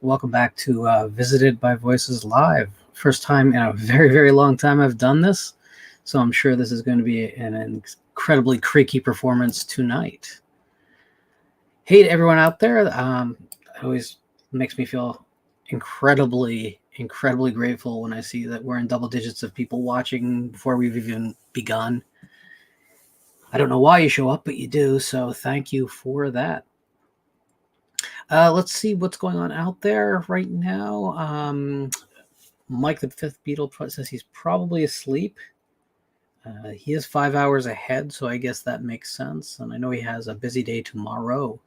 Welcome back to Visited by Voices Live. First time in a very, very long time I've done this, so I'm sure this is going to be an incredibly creaky performance tonight. Hey to everyone out there. It always makes me feel incredibly grateful when I see that we're in double digits of people watching before we've even begun. I don't know why you show up, but you do, so thank you for that. Let's see what's going on out there right now. Mike the Fifth Beatle says he's probably asleep. He is 5 hours ahead, so I guess that makes sense. And I know he has a busy day tomorrow.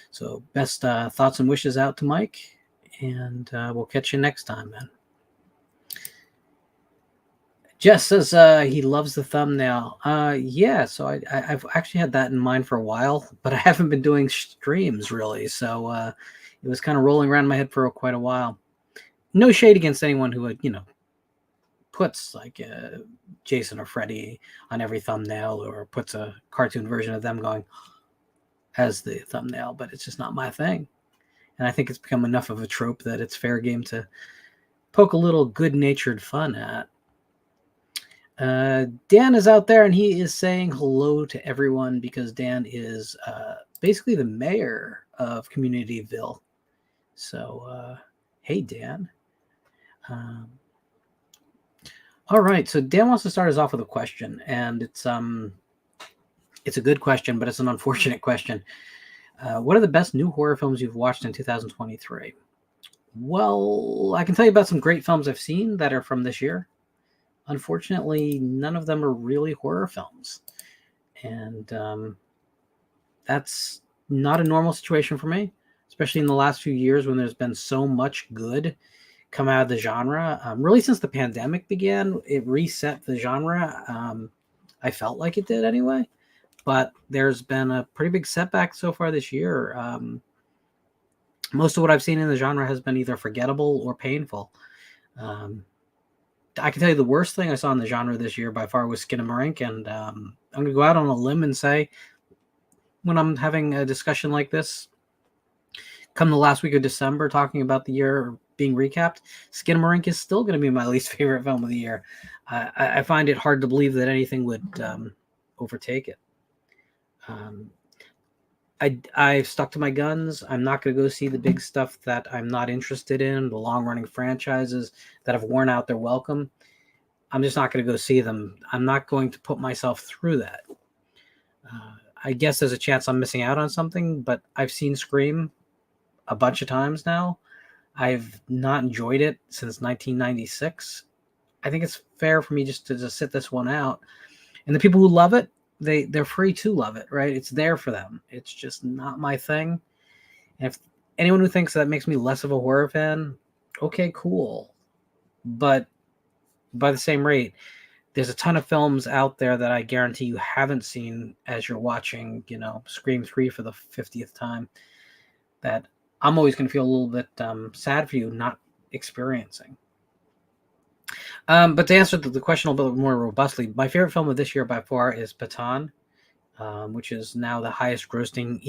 So best thoughts and wishes out to Mike. And we'll catch you next time, man. Jess says he loves the thumbnail. Yeah, so I've actually had that in mind for a while, but I haven't been doing streams really. So it was kind of rolling around in my head for quite a while. No shade against anyone who would, puts like Jason or Freddy on every thumbnail or puts a cartoon version of them going as the thumbnail, but it's just not my thing. And I think it's become enough of a trope that it's fair game to poke a little good-natured fun at. Dan is out there and he is saying hello to everyone because Dan is basically the mayor of Communityville. So, hey, Dan. All right, so Dan wants to start us off with a question, and it's a good question, but it's an unfortunate question. What are the best new horror films you've watched in 2023? Well, I can tell you about some great films I've seen that are from this year. Unfortunately, none of them are really horror films. And that's not a normal situation for me, especially in the last few years when there's been so much good come out of the genre. Really, since the pandemic began, it reset the genre. I felt like it did anyway. But there's been a pretty big setback so far this year. Most of what I've seen in the genre has been either forgettable or painful. I can tell you the worst thing I saw in the genre this year by far was Skinamarink, and I'm going to go out on a limb and say when I'm having a discussion like this, come the last week of December, talking about the year being recapped, Skinamarink is still going to be my least favorite film of the year. I find it hard to believe that anything would overtake it. I've stuck to my guns. I'm not going to go see the big stuff that I'm not interested in, the long-running franchises that have worn out their welcome. I'm just not going to go see them. I'm not going to put myself through that. I guess there's a chance I'm missing out on something, but I've seen Scream a bunch of times now. I've not enjoyed it since 1996. I think it's fair for me just to sit this one out. And the people who love it, they're free to love it, right? It's there for them. It's just not my thing. And if anyone who thinks that makes me less of a horror fan, okay, cool. But by the same rate, there's a ton of films out there that I guarantee you haven't seen as you're watching, Scream 3 for the 50th time, that I'm always going to feel a little bit sad for you not experiencing. But to answer the question a little bit more robustly, my favorite film of this year by far is Pathaan, which is now the highest grossing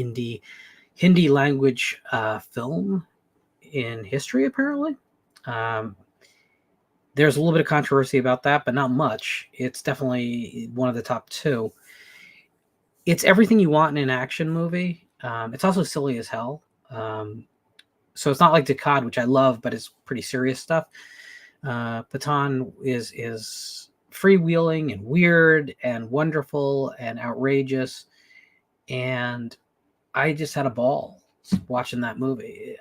Hindi language film in history, apparently. There's a little bit of controversy about that, but not much. It's definitely one of the top two. It's everything you want in an action movie. It's also silly as hell. So it's not like Decad, which I love, but it's pretty serious stuff. Pathaan is freewheeling and weird and wonderful and outrageous, and I just had a ball watching that movie.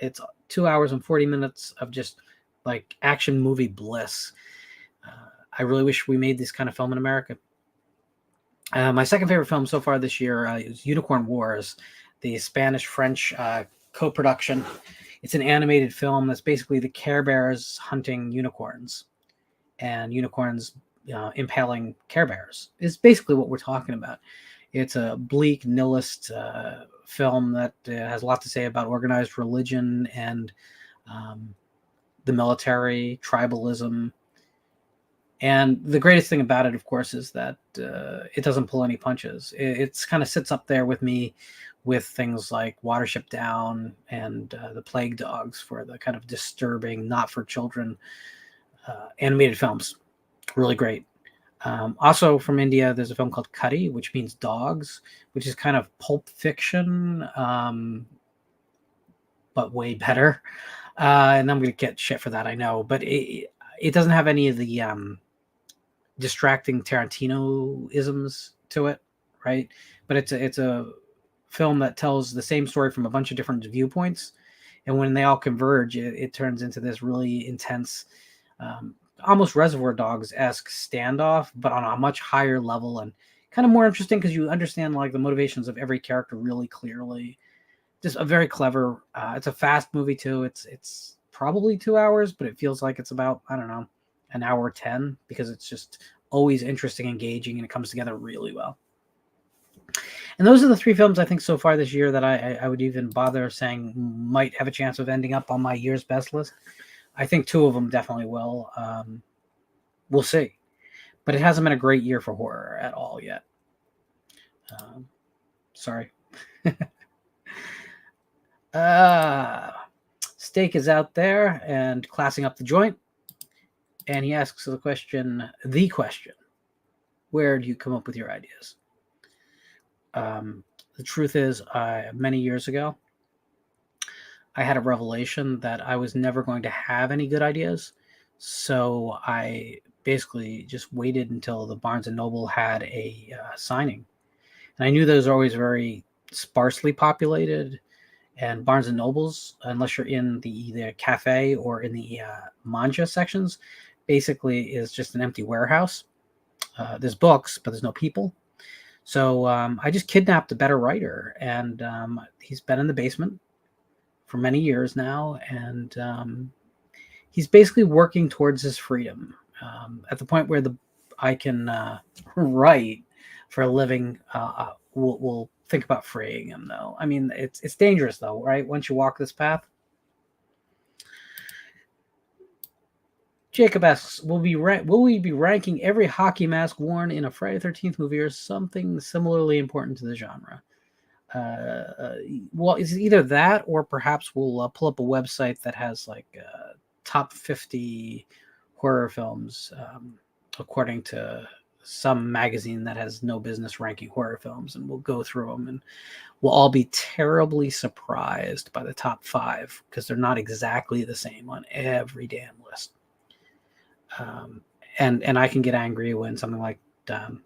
It's 2 hours and 40 minutes of just like action movie bliss. I really wish we made this kind of film in America. My second favorite film so far this year is Unicorn Wars, the Spanish-French co-production. It's an animated film that's basically the Care Bears hunting unicorns and unicorns impaling Care Bears. It's basically what we're talking about. It's a bleak, nihilist film that has a lot to say about organized religion and the military, tribalism. And the greatest thing about it, of course, is that it doesn't pull any punches. It's kind of sits up there with me with things like Watership Down and The Plague Dogs for the kind of disturbing, not for children animated films. Really great. Also from India, there's a film called Cuddy, which means dogs, which is kind of pulp fiction, but way better. And I'm going to get shit for that, I know. But it doesn't have any of the distracting Tarantino isms to it, right? But it's a film that tells the same story from a bunch of different viewpoints, and when they all converge, it turns into this really intense, almost Reservoir Dogs esque standoff, but on a much higher level and kind of more interesting because you understand like the motivations of every character really clearly. Just a very clever. It's a fast movie too. It's probably 2 hours, but it feels like it's about, I don't know, an hour 10 because it's just always interesting, engaging, and it comes together really well. And those are the three films I think so far this year that I would even bother saying might have a chance of ending up on my year's best list. I think two of them definitely will. We'll see. But it hasn't been a great year for horror at all yet. Sorry. Steak is out there and classing up the joint. And he asks the question, where do you come up with your ideas? The truth is, many years ago, I had a revelation that I was never going to have any good ideas. So I basically just waited until the Barnes & Noble had a signing. And I knew those are always very sparsely populated. And Barnes & Nobles, unless you're in the cafe or in the manja sections, basically is just an empty warehouse. There's books, but there's no people. So I just kidnapped a better writer, and he's been in the basement for many years now, and he's basically working towards his freedom at the point where I can write for a living. We'll think about freeing him, though. I mean, it's dangerous, though, right? Once you walk this path. Jacob asks, will we be ranking every hockey mask worn in a Friday the 13th movie or something similarly important to the genre? Well, it's either that or perhaps we'll pull up a website that has like top 50 horror films according to some magazine that has no business ranking horror films, and we'll go through them and we'll all be terribly surprised by the top 5 because they're not exactly the same on every damn list. And I can get angry when something like Don't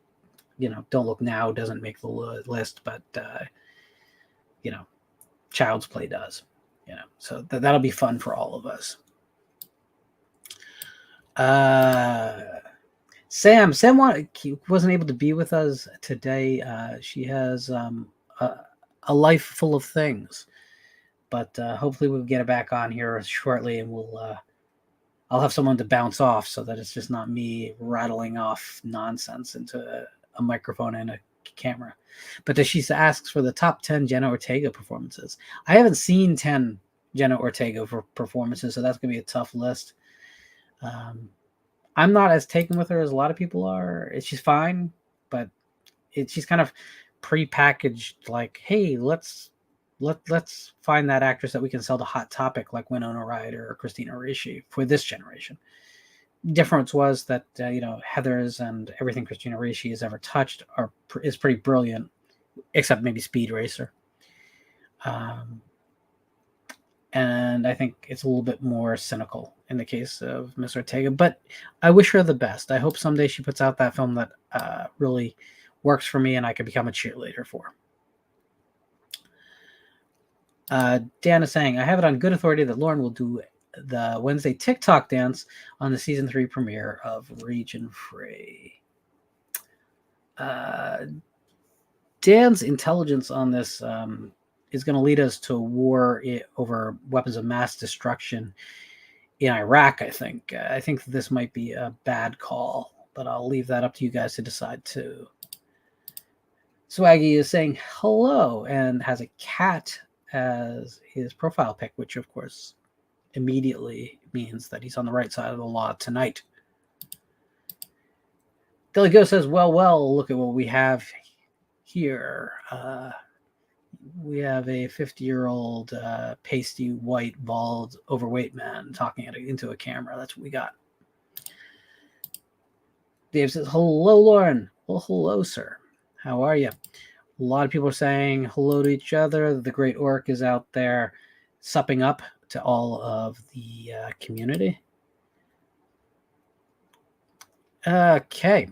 Look Now doesn't make the list, but Child's Play does. So that'll be fun for all of us. Sam wasn't able to be with us today. She has a life full of things, but hopefully we'll get her back on here shortly, and I'll have someone to bounce off so that it's just not me rattling off nonsense into a microphone and a camera. But she asks for the top 10 Jenna Ortega performances. I haven't seen 10 Jenna Ortega performances, so that's going to be a tough list. I'm not as taken with her as a lot of people are. She's fine, but she's kind of pre-packaged like, hey, let's find that actress that we can sell to Hot Topic like Winona Ryder or Christina Ricci for this generation. Difference was that Heathers and everything Christina Ricci has ever touched is pretty brilliant, except maybe Speed Racer. And I think it's a little bit more cynical in the case of Miss Ortega, but I wish her the best. I hope someday she puts out that film that really works for me and I can become a cheerleader for. Dan is saying, I have it on good authority that Lauren will do the Wednesday TikTok dance on the season 3 premiere of Region Free. Dan's intelligence on this is going to lead us to a war over weapons of mass destruction in Iraq, I think. I think that this might be a bad call, but I'll leave that up to you guys to decide too. Swaggy is saying hello and has a cat as his profile pic, which of course immediately means that he's on the right side of the law tonight. Deligo says, well, look at what we have here. We have a 50-year-old pasty, white, bald, overweight man talking into a camera. That's what we got. Dave says, hello, Lauren. Well, hello, sir. How are you? A lot of people are saying hello to each other. The Great Orc is out there supping up to all of the community. Okay.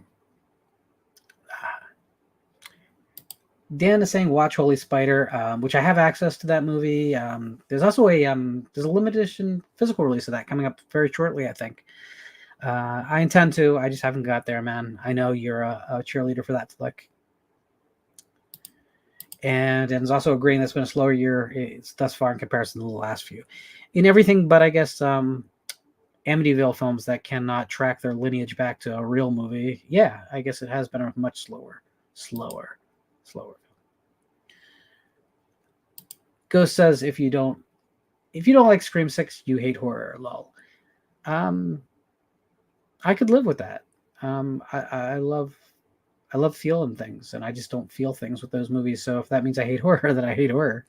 Dan is saying watch Holy Spider, which I have access to that movie. There's also there's a limited edition physical release of that coming up very shortly, I think. I intend to. I just haven't got there, man. I know you're a cheerleader for that flick. And is also agreeing that's been a slower year thus far in comparison to the last few. In everything but, I guess, Amityville films that cannot track their lineage back to a real movie. Yeah, I guess it has been a much slower. Ghost says if you don't like Scream 6, you hate horror. Lol. I could live with that. I love feeling things, and I just don't feel things with those movies. So if that means I hate horror, then I hate horror.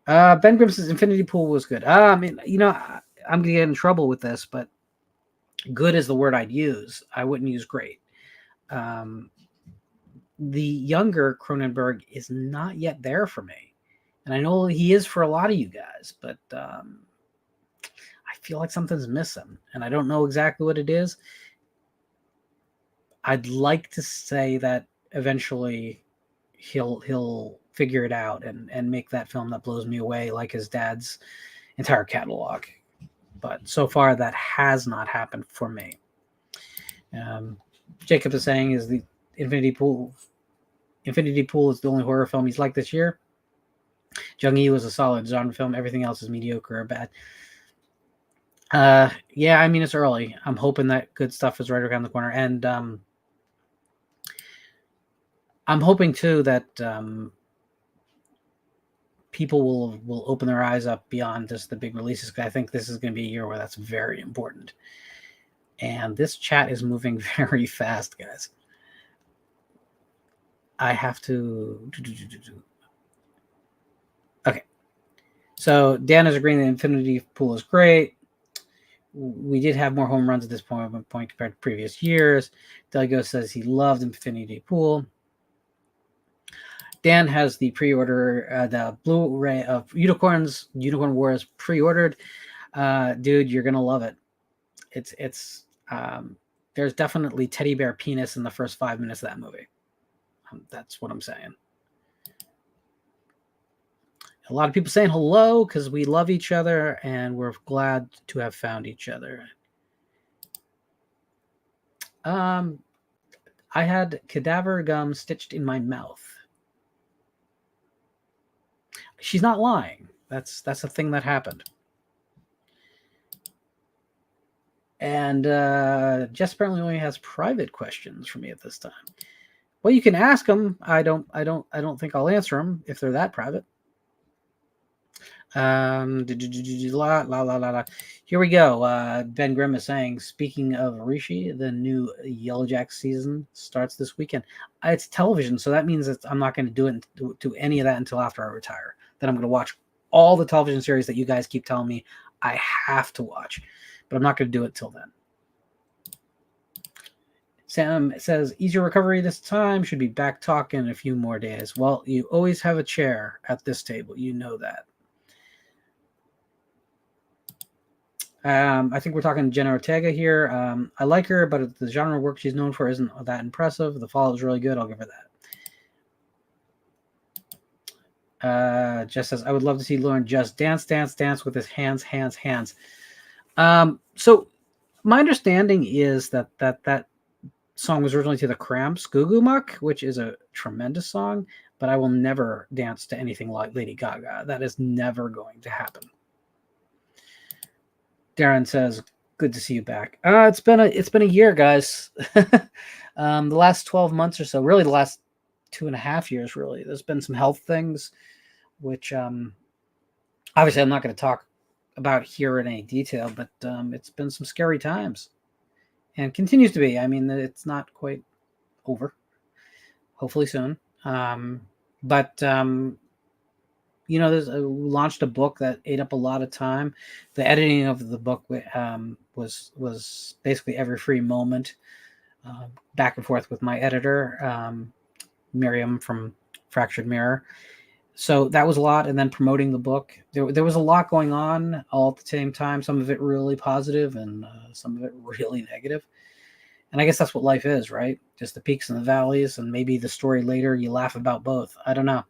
Ben Grimm says Infinity Pool was good. I mean, I'm gonna get in trouble with this, but good is the word I'd use. I wouldn't use great. The younger Cronenberg is not yet there for me, and I know he is for a lot of you guys, but I feel like something's missing, and I don't know exactly what it is. I'd like to say that eventually he'll figure it out and make that film that blows me away like his dad's entire catalog. But so far that has not happened for me. Jacob is saying is the Infinity Pool is the only horror film he's liked this year. Jung-Yi was a solid genre film. Everything else is mediocre or bad. Yeah, I mean, it's early. I'm hoping that good stuff is right around the corner. And I'm hoping, too, that people will open their eyes up beyond just the big releases. I think this is going to be a year where that's very important. And this chat is moving very fast, guys. I have to... Okay. So Dan is agreeing that Infinity Pool is great. We did have more home runs at this point compared to previous years. Deligo says he loved Infinity Pool. Dan has the pre-order, the Blu-ray of Unicorn Wars pre-ordered. Dude, you're gonna love it. It's there's definitely teddy bear penis in the first 5 minutes of that movie. That's what I'm saying. A lot of people saying hello because we love each other and we're glad to have found each other. I had cadaver gum stitched in my mouth. She's not lying. That's a thing that happened. And Jess apparently only has private questions for me at this time. Well, you can ask them. I don't think I'll answer them if they're that private. La. Here we go. Ben Grimm is saying, speaking of Rishi, the new Yellow Jack season starts this weekend. It's television, so that means that I'm not going to do any of that until after I retire. Then I'm going to watch all the television series that you guys keep telling me I have to watch, but I'm not going to do it till then. Sam says, easier recovery this time. Should be back talking in a few more days. Well, you always have a chair at this table. You know that. I think we're talking Jenna Ortega here. I like her, but the genre work she's known for isn't that impressive. The Fall is really good. I'll give her that. Jess says, I would love to see Lauren just dance with his hands. So my understanding is that song was originally to the Cramps, Goo Goo Muck, which is a tremendous song, but I will never dance to anything like Lady Gaga. That is never going to happen. Darren says, good to see you back. It's been a year, guys. The last 12 months or so, really the last 2.5 years, really. There's been some health things, which obviously I'm not going to talk about here in any detail, but it's been some scary times. and continues to be. I mean, it's not quite over. Hopefully soon. But there's launched a book that ate up a lot of time. The editing of the book was basically every free moment, back and forth with my editor, Miriam from Fractured Mirror. So that was a lot, and then promoting the book. There was a lot going on all at the same time. Some of it really positive, and some of it really negative. And I guess that's what life is, right? Just the peaks and the valleys, and maybe the story later you laugh about both. I don't know.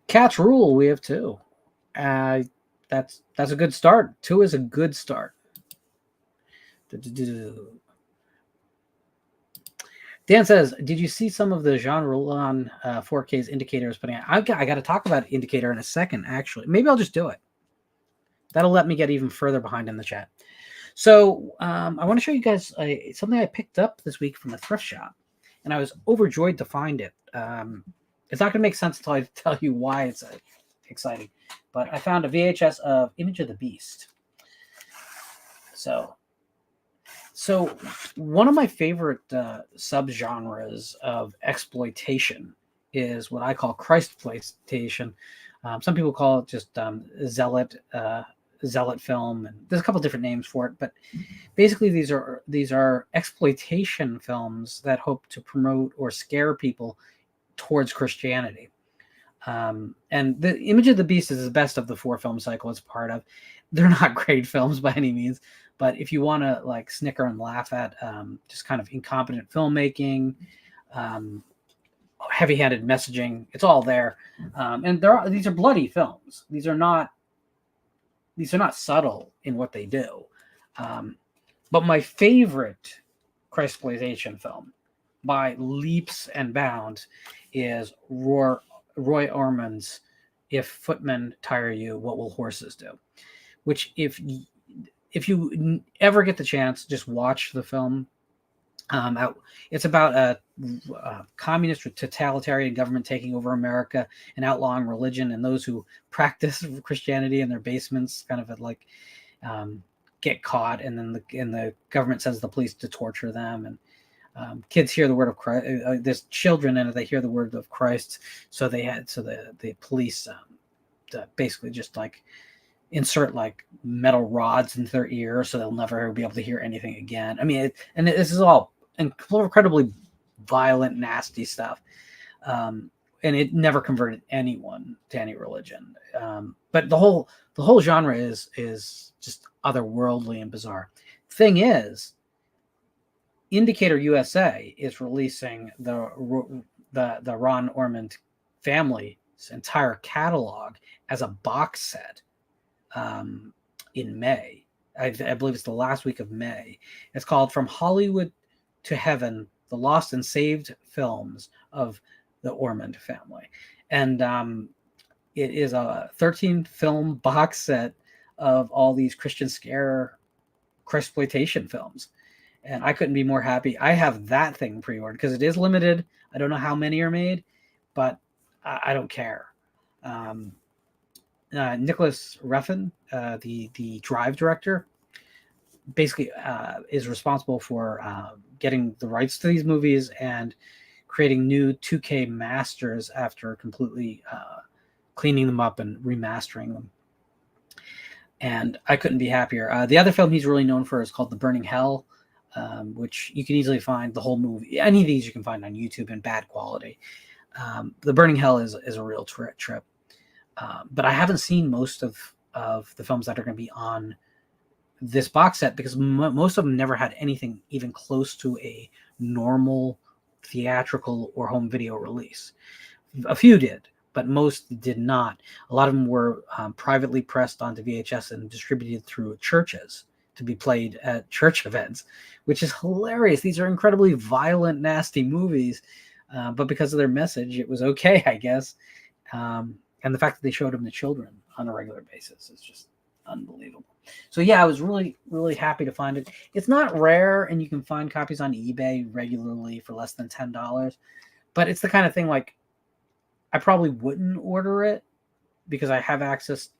Cats rule. We have two. That's a good start. Two is a good start. Dan says, "Did you see some of the Jean Roland 4K's Indicator putting out?" I got to talk about Indicator in a second. Actually, maybe I'll just do it. That'll let me get even further behind in the chat. So I want to show you guys something I picked up this week from the thrift shop, and I was overjoyed to find it. It's not going to make sense until I tell you why it's exciting, but I found a VHS of Image of the Beast. So one of my favorite subgenres of exploitation is what I call Christploitation. Some people call it just zealot film, and there's a couple different names for it. But basically, these are exploitation films that hope to promote or scare people towards Christianity. And the Image of the Beast is the best of the 4 film cycle it's part of. They're not great films by any means, but if you want to like snicker and laugh at just kind of incompetent filmmaking, heavy-handed messaging, it's all there. And these are bloody films. These are not subtle in what they do. But my favorite Christploitation film by leaps and bounds is Roy Ormond's "If Footmen Tire You, What Will Horses Do?" Which, if you ever get the chance, just watch the film. It's about a communist or totalitarian government taking over America and outlawing religion, and those who practice Christianity in their basements kind of get caught, and then the government sends the police to torture them, and kids hear the word of Christ. There's children in it. They hear the word of Christ, so the police basically just like insert like metal rods into their ear, so they'll never be able to hear anything again. I mean, this is all incredibly violent, nasty stuff, and it never converted anyone to any religion. But the whole genre is just otherworldly and bizarre. Thing is, Indicator USA is releasing the Ron Ormond family's entire catalog as a box set in May. I believe it's the last week of May. It's called From Hollywood to Heaven: The Lost and Saved Films of the Ormond Family. And it is a 13-film box set of all these Christian scare Christploitation films. And I couldn't be more happy. I have that thing pre-ordered because it is limited. I don't know how many are made, but I don't care. Nicholas Refn, the Drive director, basically is responsible for getting the rights to these movies and creating new 2K masters after completely cleaning them up and remastering them. And I couldn't be happier. The other film he's really known for is called The Burning Hell, which you can easily find the whole movie. Any of these you can find on YouTube in bad quality. The Burning Hell is a real trip. But I haven't seen most of the films that are going to be on this box set because most of them never had anything even close to a normal theatrical or home video release. A few did, but most did not. A lot of them were privately pressed onto VHS and distributed through churches to be played at church events, which is hilarious. These are incredibly violent, nasty movies, but because of their message, it was okay, I guess. And the fact that they showed them to children on a regular basis is just unbelievable. So yeah, I was really, really happy to find it. It's not rare, and you can find copies on eBay regularly for less than $10. But it's the kind of thing like I probably wouldn't order it because I have access.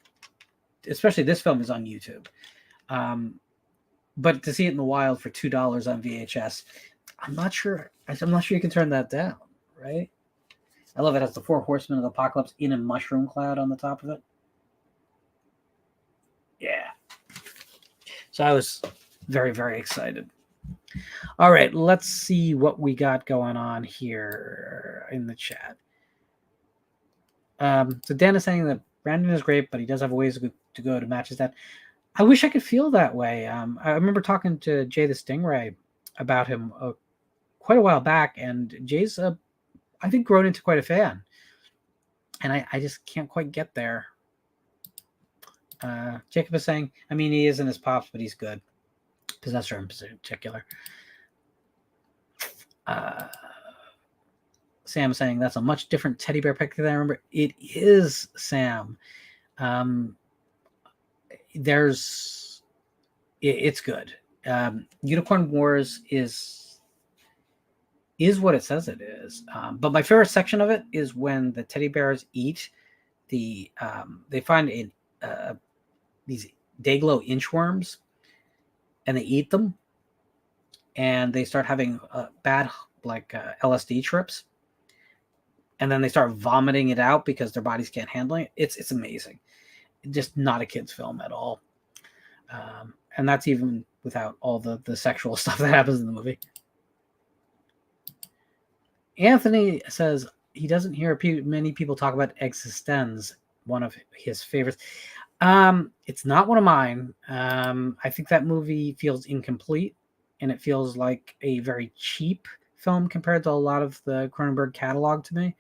Especially this film is on YouTube. But to see it in the wild for $2 on VHS, I'm not sure. I'm not sure you can turn that down, right? I love it. It has the Four Horsemen of the Apocalypse in a mushroom cloud on the top of it. Yeah. So I was very, very excited. All right, let's see what we got going on here in the chat. So Dan is saying that Brandon is great, but he does have ways to go to match his dad. I wish I could feel that way. I remember talking to Jay the Stingray about him quite a while back, and Jay's, I think, grown into quite a fan. And I just can't quite get there. Jacob is saying, I mean, he isn't his pops, but he's good. Possessor in particular. Sam saying that's a much different teddy bear picture than I remember. It is, Sam. It's good. Unicorn Wars is what it says it is. But my favorite section of it is when the teddy bears eat they find these Dayglow inchworms, and they eat them, and they start having bad LSD trips, and then they start vomiting it out because their bodies can't handle it. It's amazing. Just not a kid's film at all. And that's even without all the sexual stuff that happens in the movie. Anthony says he doesn't hear many people talk about Existenz, one of his favorites. It's not one of mine. I think that movie feels incomplete, and it feels like a very cheap film compared to a lot of the Cronenberg catalog to me.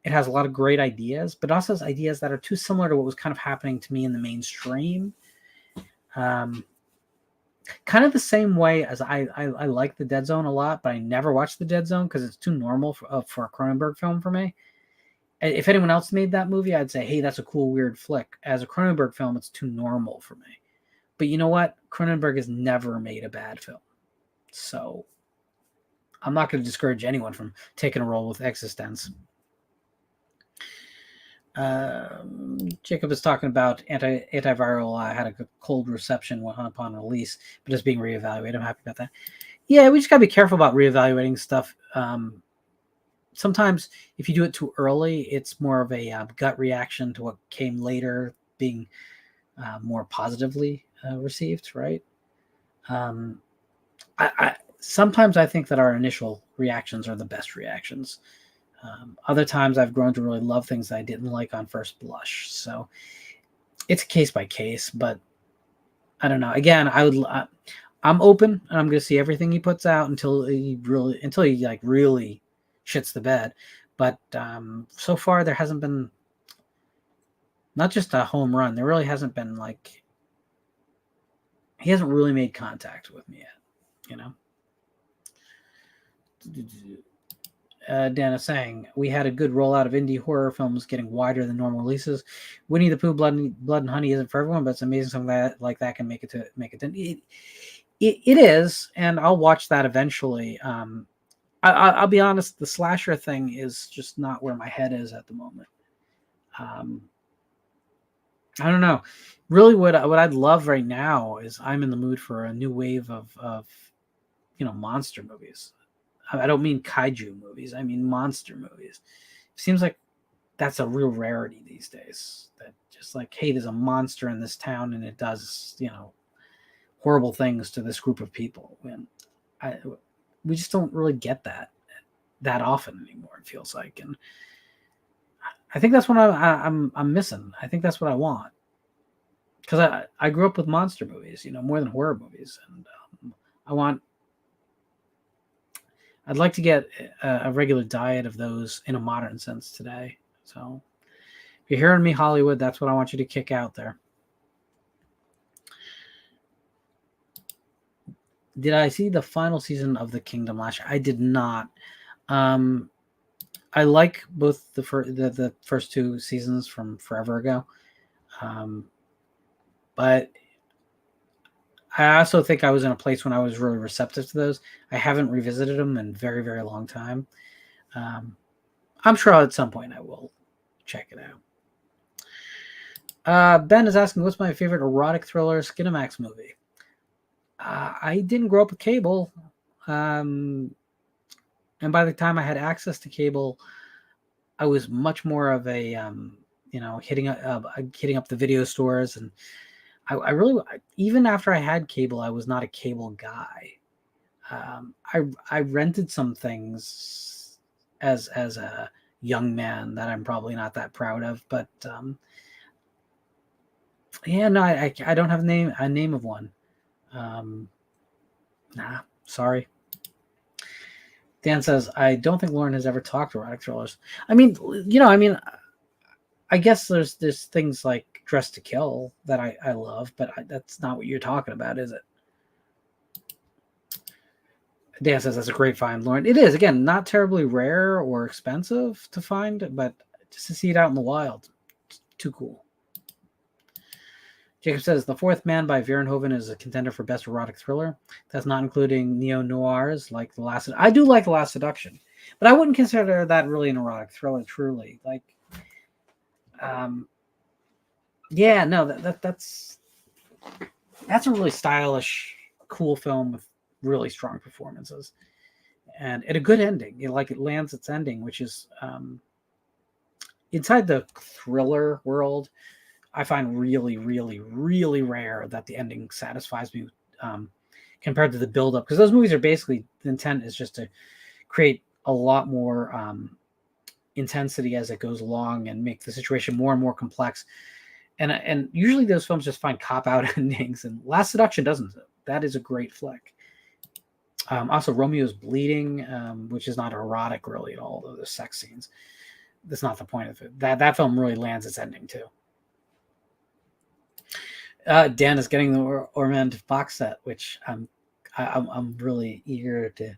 It has a lot of great ideas, but also has ideas that are too similar to what was kind of happening to me in the mainstream. Kind of the same way as I like The Dead Zone a lot, but I never watched The Dead Zone because it's too normal for a Cronenberg film for me. If anyone else made that movie, I'd say, hey, that's a cool, weird flick. As a Cronenberg film, it's too normal for me. But you know what? Cronenberg has never made a bad film. So I'm not going to discourage anyone from taking a role with Existenz. Jacob is talking about antiviral had a cold reception upon release, but is being reevaluated. I'm happy about that. Yeah, we just got to be careful about reevaluating stuff. Sometimes if you do it too early, it's more of a gut reaction to what came later being more positively received, right? Sometimes I think that our initial reactions are the best reactions. Other times I've grown to really love things that I didn't like on first blush. So it's case by case, but I don't know. Again, I'm open, and I'm going to see everything he puts out until he really shits the bed. But so far there hasn't been, not just a home run. There really hasn't been he hasn't really made contact with me yet, you know? Dan is saying, we had a good rollout of indie horror films getting wider than normal releases. Winnie the Pooh, Blood and Honey isn't for everyone, but it's amazing something that can make it. It is, and I'll watch that eventually. I'll be honest, the slasher thing is just not where my head is at the moment. I don't know. Really, what I'd love right now is I'm in the mood for a new wave of monster movies. I don't mean kaiju movies. I mean monster movies. It seems like that's a real rarity these days. That just like, hey, there's a monster in this town and it does, horrible things to this group of people. And we just don't really get that often anymore, it feels like. And I think that's what I'm missing. I think that's what I want. Because I grew up with monster movies, more than horror movies. And I'd like to get a regular diet of those in a modern sense today. So if you're hearing me, Hollywood, that's what I want you to kick out there. Did I see the final season of The Kingdom last year? I did not. I like both the first two seasons from forever ago. But I also think I was in a place when I was really receptive to those. I haven't revisited them in a very, very long time. I'm sure at some point I will check it out. Ben is asking, what's my favorite erotic thriller Skinamax movie? I didn't grow up with cable, um, and by the time I had access to cable, I was much more of a hitting up the video stores, and I really, even after I had cable, I was not a cable guy. I rented some things as a young man that I'm probably not that proud of, but yeah, no, I don't have a name of one. Nah, sorry. Dan says, I don't think Lauren has ever talked erotic thrillers. I mean, I guess there's things like Dress to Kill that I love, but that's not what you're talking about, is it? Dan says that's a great find, Lauren. It is, again, not terribly rare or expensive to find, but just to see it out in the wild, it's too cool. Jacob says The Fourth Man by Verhoeven is a contender for best erotic thriller. That's not including neo-noirs like The Last. I do like The Last Seduction, but I wouldn't consider that really an erotic thriller. Truly, like, yeah, no, that's a really stylish, cool film with really strong performances and a good ending. It lands its ending, which is inside the thriller world. I find really, really, really rare that the ending satisfies me compared to the build-up, because those movies are basically, the intent is just to create a lot more intensity as it goes along and make the situation more and more complex. And usually those films just find cop-out endings, and Last Seduction doesn't. That is a great flick. Also, Romeo's Bleeding, which is not erotic really at all, though there's sex scenes. That's not the point of it. That film really lands its ending too. Dan is getting the Ormond box set, which I'm really eager to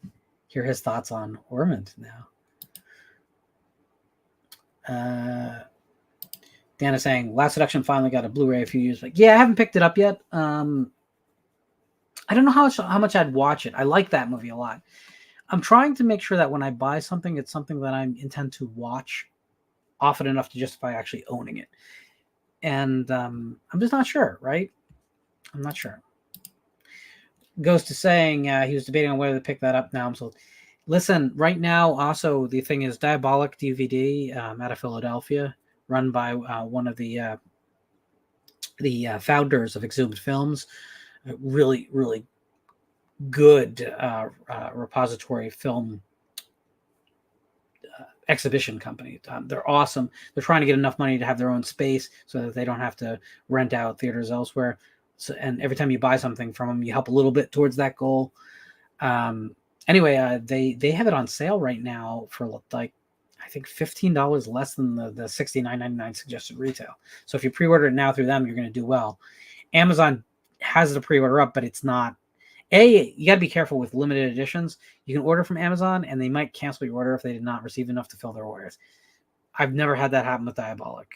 hear his thoughts on Ormond now. Dan is saying Last Seduction finally got a Blu-ray a few years back. Yeah, I haven't picked it up yet. I don't know how much I'd watch it. I like that movie a lot. I'm trying to make sure that when I buy something, it's something that I intend to watch often enough to justify actually owning it. And I'm just not sure, right? I'm not sure. Goes to saying he was debating on whether to pick that up now. So listen, right now, also the thing is Diabolic DVD out of Philadelphia, run by one of the founders of Exhumed Films. Really, really good repository film exhibition company. They're awesome. They're trying to get enough money to have their own space so that they don't have to rent out theaters elsewhere. So, and every time you buy something from them, you help a little bit towards that goal. Anyway, they have it on sale right now for like, I think $15 less than the $69.99 suggested retail. So if you pre-order it now through them, you're going to do well. Amazon has the pre-order up, but it's not. You got to be careful with limited editions. You can order from Amazon, and they might cancel your order if they did not receive enough to fill their orders. I've never had that happen with Diabolic.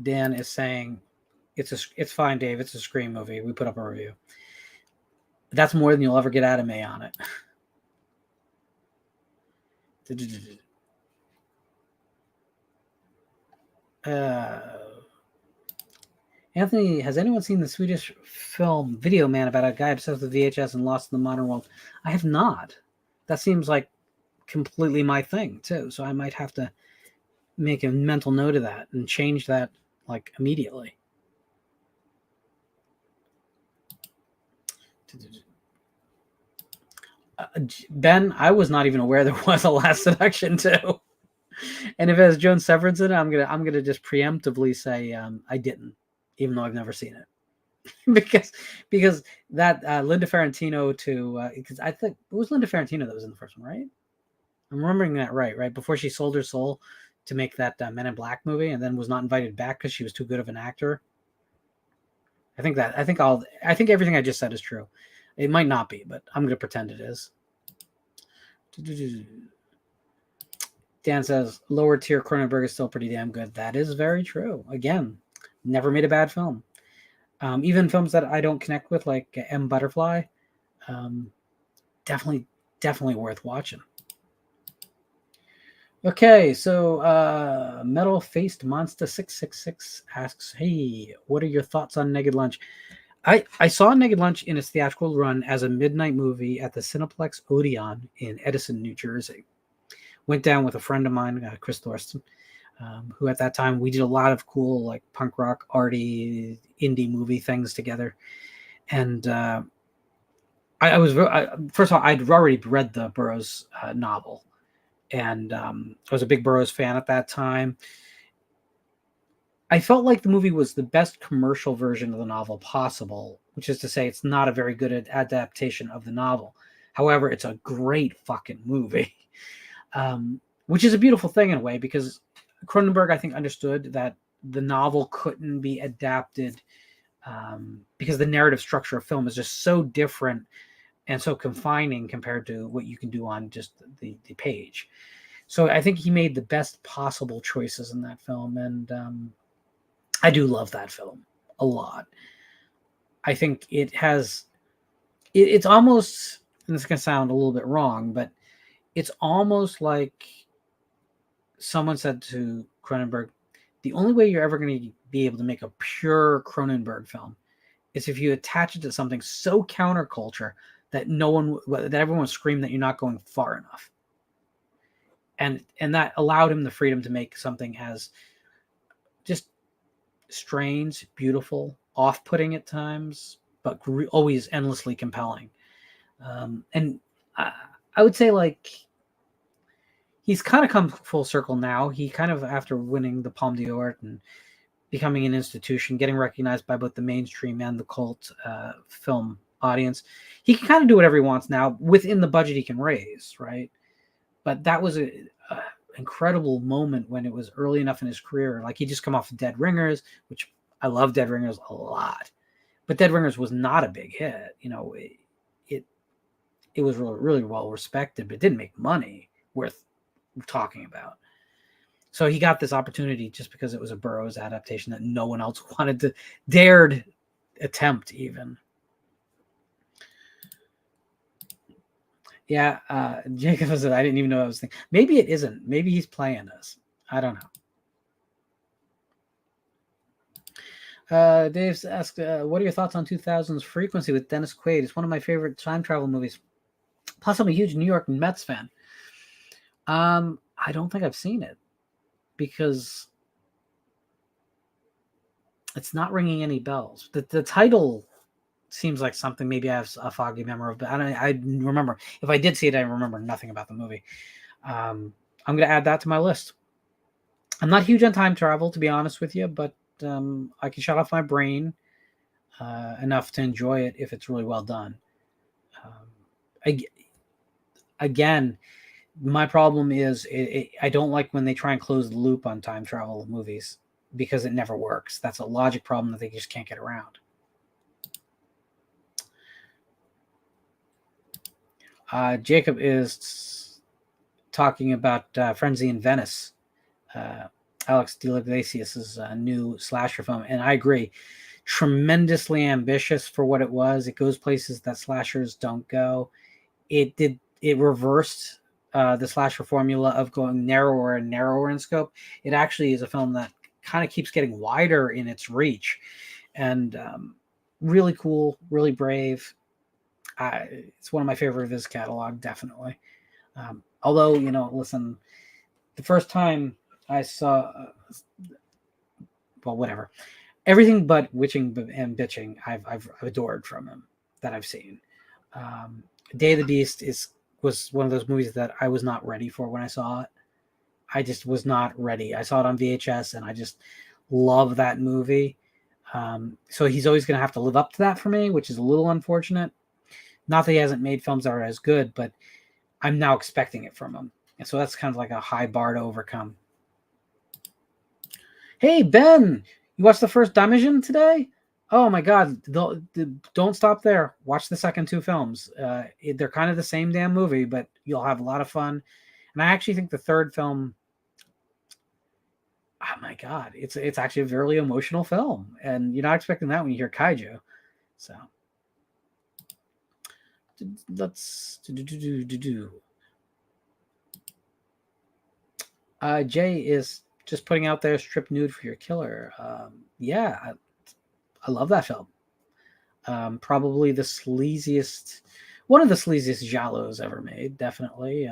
Dan is saying, it's fine, Dave. It's a Scream movie. We put up a review. That's more than you'll ever get out of me on it. Anthony, has anyone seen the Swedish film Video Man about a guy obsessed with VHS and lost in the modern world? I have not. That seems like completely my thing too. So I might have to make a mental note of that and change that like immediately. Ben, I was not even aware there was a Last Seduction too. And if it has Joan Severance in it, I'm gonna just preemptively say I didn't, even though I've never seen it. because that Linda Ferrantino because I think it was Linda Ferrantino that was in the first one, right? I'm remembering that right before she sold her soul to make that Men in Black movie, and then was not invited back because she was too good of an actor. I think everything I just said is true. It might not be, but I'm going to pretend it is. Dan says lower tier Cronenberg is still pretty damn good. That is very true. Again, never made a bad film. Even films that I don't connect with, like M. Butterfly, definitely worth watching. Okay, so Metal Faced Monster 666 asks, "Hey, what are your thoughts on Naked Lunch?" I saw Naked Lunch in its theatrical run as a midnight movie at the Cineplex Odeon in Edison, New Jersey. Went down with a friend of mine, Chris Thorsten, who at that time we did a lot of cool like punk rock, arty, indie movie things together. And I was first of all, I'd already read the Burroughs novel, and I was a big Burroughs fan at that time. I felt like the movie was the best commercial version of the novel possible, which is to say, it's not a very good adaptation of the novel. However, it's a great fucking movie, which is a beautiful thing in a way because Cronenberg, I think, understood that the novel couldn't be adapted because the narrative structure of film is just so different and so confining compared to what you can do on just the page. So I think he made the best possible choices in that film, and I do love that film a lot. I think it has it's almost, and this is gonna sound a little bit wrong, but it's almost like someone said to Cronenberg, the only way you're ever going to be able to make a pure Cronenberg film is if you attach it to something so counterculture that that everyone screamed that you're not going far enough. And that allowed him the freedom to make something as just strange, beautiful, off-putting at times, but always endlessly compelling. And I would say like he's kind of come full circle now. He kind of, after winning the Palme d'Or and becoming an institution, getting recognized by both the mainstream and the cult film audience, he can kind of do whatever he wants now within the budget he can raise, right? But that was a incredible moment when it was early enough in his career. Like, he just come off of Dead Ringers, which I love Dead Ringers a lot, but Dead Ringers was not a big hit. You know, it was really, really well respected, but it didn't make money worth talking about. So he got this opportunity just because it was a Burroughs adaptation that no one else wanted to dared attempt even. Yeah, Jacob said, I didn't even know I was thinking. Maybe it isn't. Maybe he's playing us. I don't know. Dave's asked, what are your thoughts on 2000's Frequency with Dennis Quaid? It's one of my favorite time travel movies. Plus, I'm a huge New York Mets fan. I don't think I've seen it because it's not ringing any bells. The title seems like something maybe I have a foggy memory of, but I remember. If I did see it, I remember nothing about the movie. I'm going to add that to my list. I'm not huge on time travel, to be honest with you, but I can shut off my brain enough to enjoy it if it's really well done. I, again, my problem is I don't like when they try and close the loop on time travel movies because it never works. That's a logic problem that they just can't get around. Jacob is talking about Frenzy in Venice, Alex de Iglesias' new slasher film, and I agree. Tremendously ambitious for what it was. It goes places that slashers don't go. It reversed the slasher formula of going narrower and narrower in scope. It actually is a film that kind of keeps getting wider in its reach, and really cool, really brave. It's one of my favorite of his catalog, definitely. Although, listen, the first time I saw, well, whatever, everything but Witching and Bitching, I've adored from him that I've seen. Day of the Beast was one of those movies that I was not ready for when I saw it. I just was not ready. I saw it on VHS and I just love that movie. So he's always going to have to live up to that for me, which is a little unfortunate. Not that he hasn't made films that are as good, but I'm now expecting it from him. And so that's kind of like a high bar to overcome. Hey, Ben, you watched the first Dimension today? Oh my God. Don't stop there. Watch the second two films. They're kind of the same damn movie, but you'll have a lot of fun. And I actually think the third film, oh my God, it's actually a very emotional film. And you're not expecting that when you hear kaiju. So let's do. Jay is just putting out there strip nude for your killer. Yeah, I love that film. Probably the sleaziest, one of the sleaziest giallos ever made. Definitely.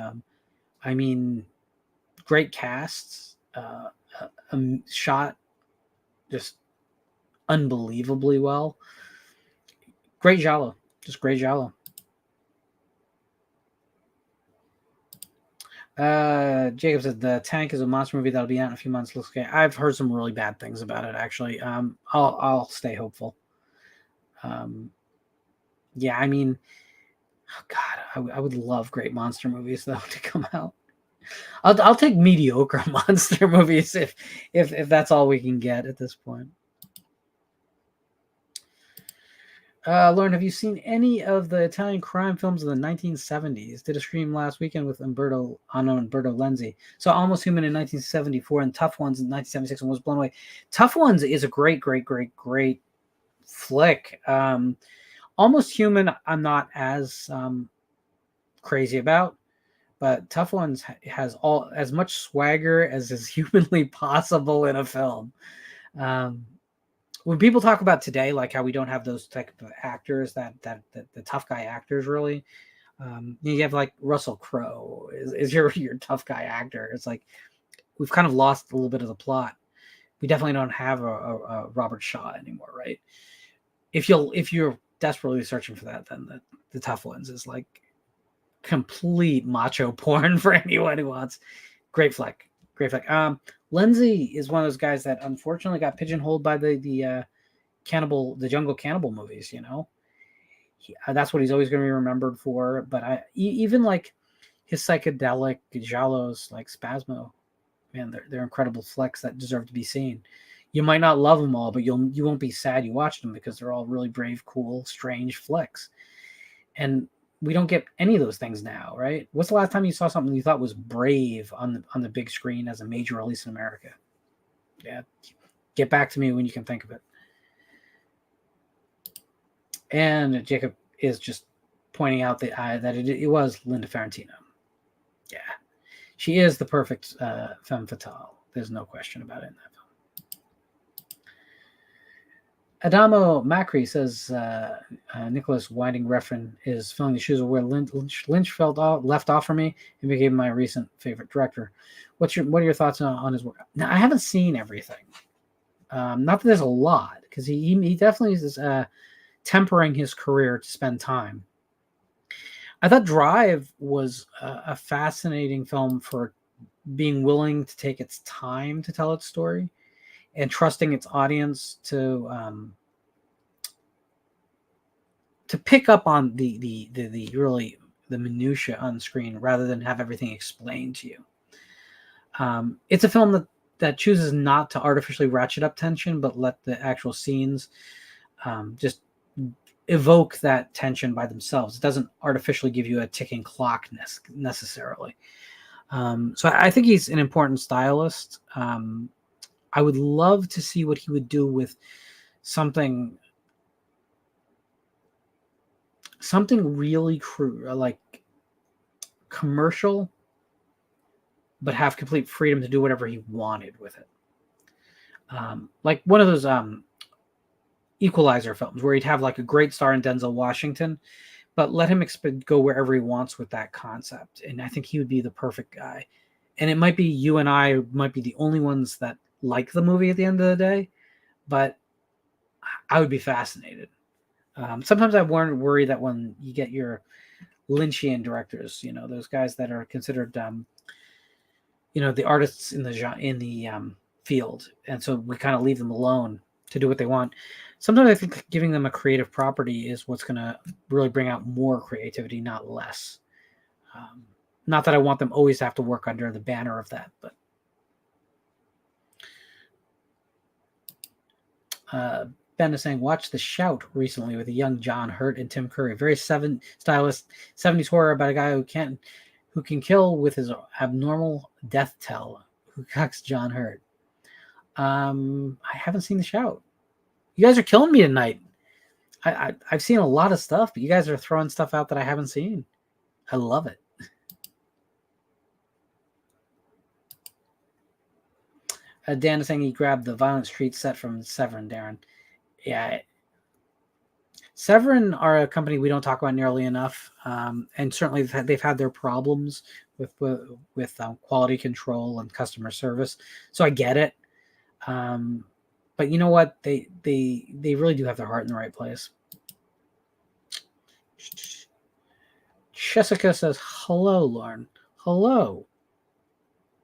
I mean, great casts. Shot just unbelievably well. Great giallo, just great giallo. Jacob said the Tank is a monster movie that'll be out in a few months. Looks okay. I've heard some really bad things about it actually. I'll stay hopeful. Yeah, I mean, oh God, I would love great monster movies though to come out. I'll take mediocre monster movies if that's all we can get at this point. Lauren, have you seen any of the Italian crime films of the 1970s? Did a stream last weekend with Umberto Lenzi. So Almost Human in 1974 and Tough Ones in 1976 and was blown away. Tough Ones is a great flick. Almost Human, I'm not as crazy about, but Tough Ones has all as much swagger as is humanly possible in a film. When people talk about today, like how we don't have those type of actors, that the tough guy actors, really, you have like Russell Crowe is your tough guy actor. It's like we've kind of lost a little bit of the plot. We definitely don't have a Robert Shaw anymore, right? If you're desperately searching for that, then the Tough Ones is like complete macho porn for anyone who wants. Great flick. Lenzi is one of those guys that unfortunately got pigeonholed by the jungle cannibal movies. That's what he's always going to be remembered for. But even like his psychedelic giallos like Spasmo, man, they're incredible flicks that deserve to be seen. You might not love them all, but you won't be sad you watched them because they're all really brave, cool, strange flicks. And we don't get any of those things now, right? What's the last time you saw something you thought was brave on the big screen as a major release in America? Yeah, get back to me when you can think of it. And Jacob is just pointing out that it was Linda Ferrantino. Yeah, she is the perfect femme fatale. There's no question about it in that film. Adamo Macri says Nicholas Winding Refn is filling the shoes of where Lynch left off for me and became my recent favorite director. What are your thoughts on his work? Now, I haven't seen everything. Not that there's a lot, because he definitely is tempering his career to spend time. I thought Drive was a fascinating film for being willing to take its time to tell its story and trusting its audience to pick up on the really the minutia on screen rather than have everything explained to you. It's a film that chooses not to artificially ratchet up tension, but let the actual scenes just evoke that tension by themselves. It doesn't artificially give you a ticking clock necessarily. So I think he's an important stylist. I would love to see what he would do with something really like commercial, but have complete freedom to do whatever he wanted with it. Like one of those Equalizer films where he'd have like a great star in Denzel Washington, but let him go wherever he wants with that concept. And I think he would be the perfect guy. And it might be you and I might be the only ones that like the movie at the end of the day, but I would be fascinated. Sometimes I worry that when you get your Lynchian directors, those guys that are considered, the artists in the field, and so we kind of leave them alone to do what they want. Sometimes I think giving them a creative property is what's going to really bring out more creativity, not less. Not that I want them always to have to work under the banner of that, but Ben is saying, watch The Shout recently with a young John Hurt and Tim Curry. Very stylist 70s horror about a guy who can kill with his abnormal death tell. Who cocks John Hurt? I haven't seen The Shout. You guys are killing me tonight. I've seen a lot of stuff, but you guys are throwing stuff out that I haven't seen. I love it. Dan is saying he grabbed the Violent Street set from Severin, Darren. Yeah. Severin are a company we don't talk about nearly enough. And certainly they've had their problems with quality control and customer service. So I get it. But you know what? They really do have their heart in the right place. Jessica says, hello, Lauren. Hello.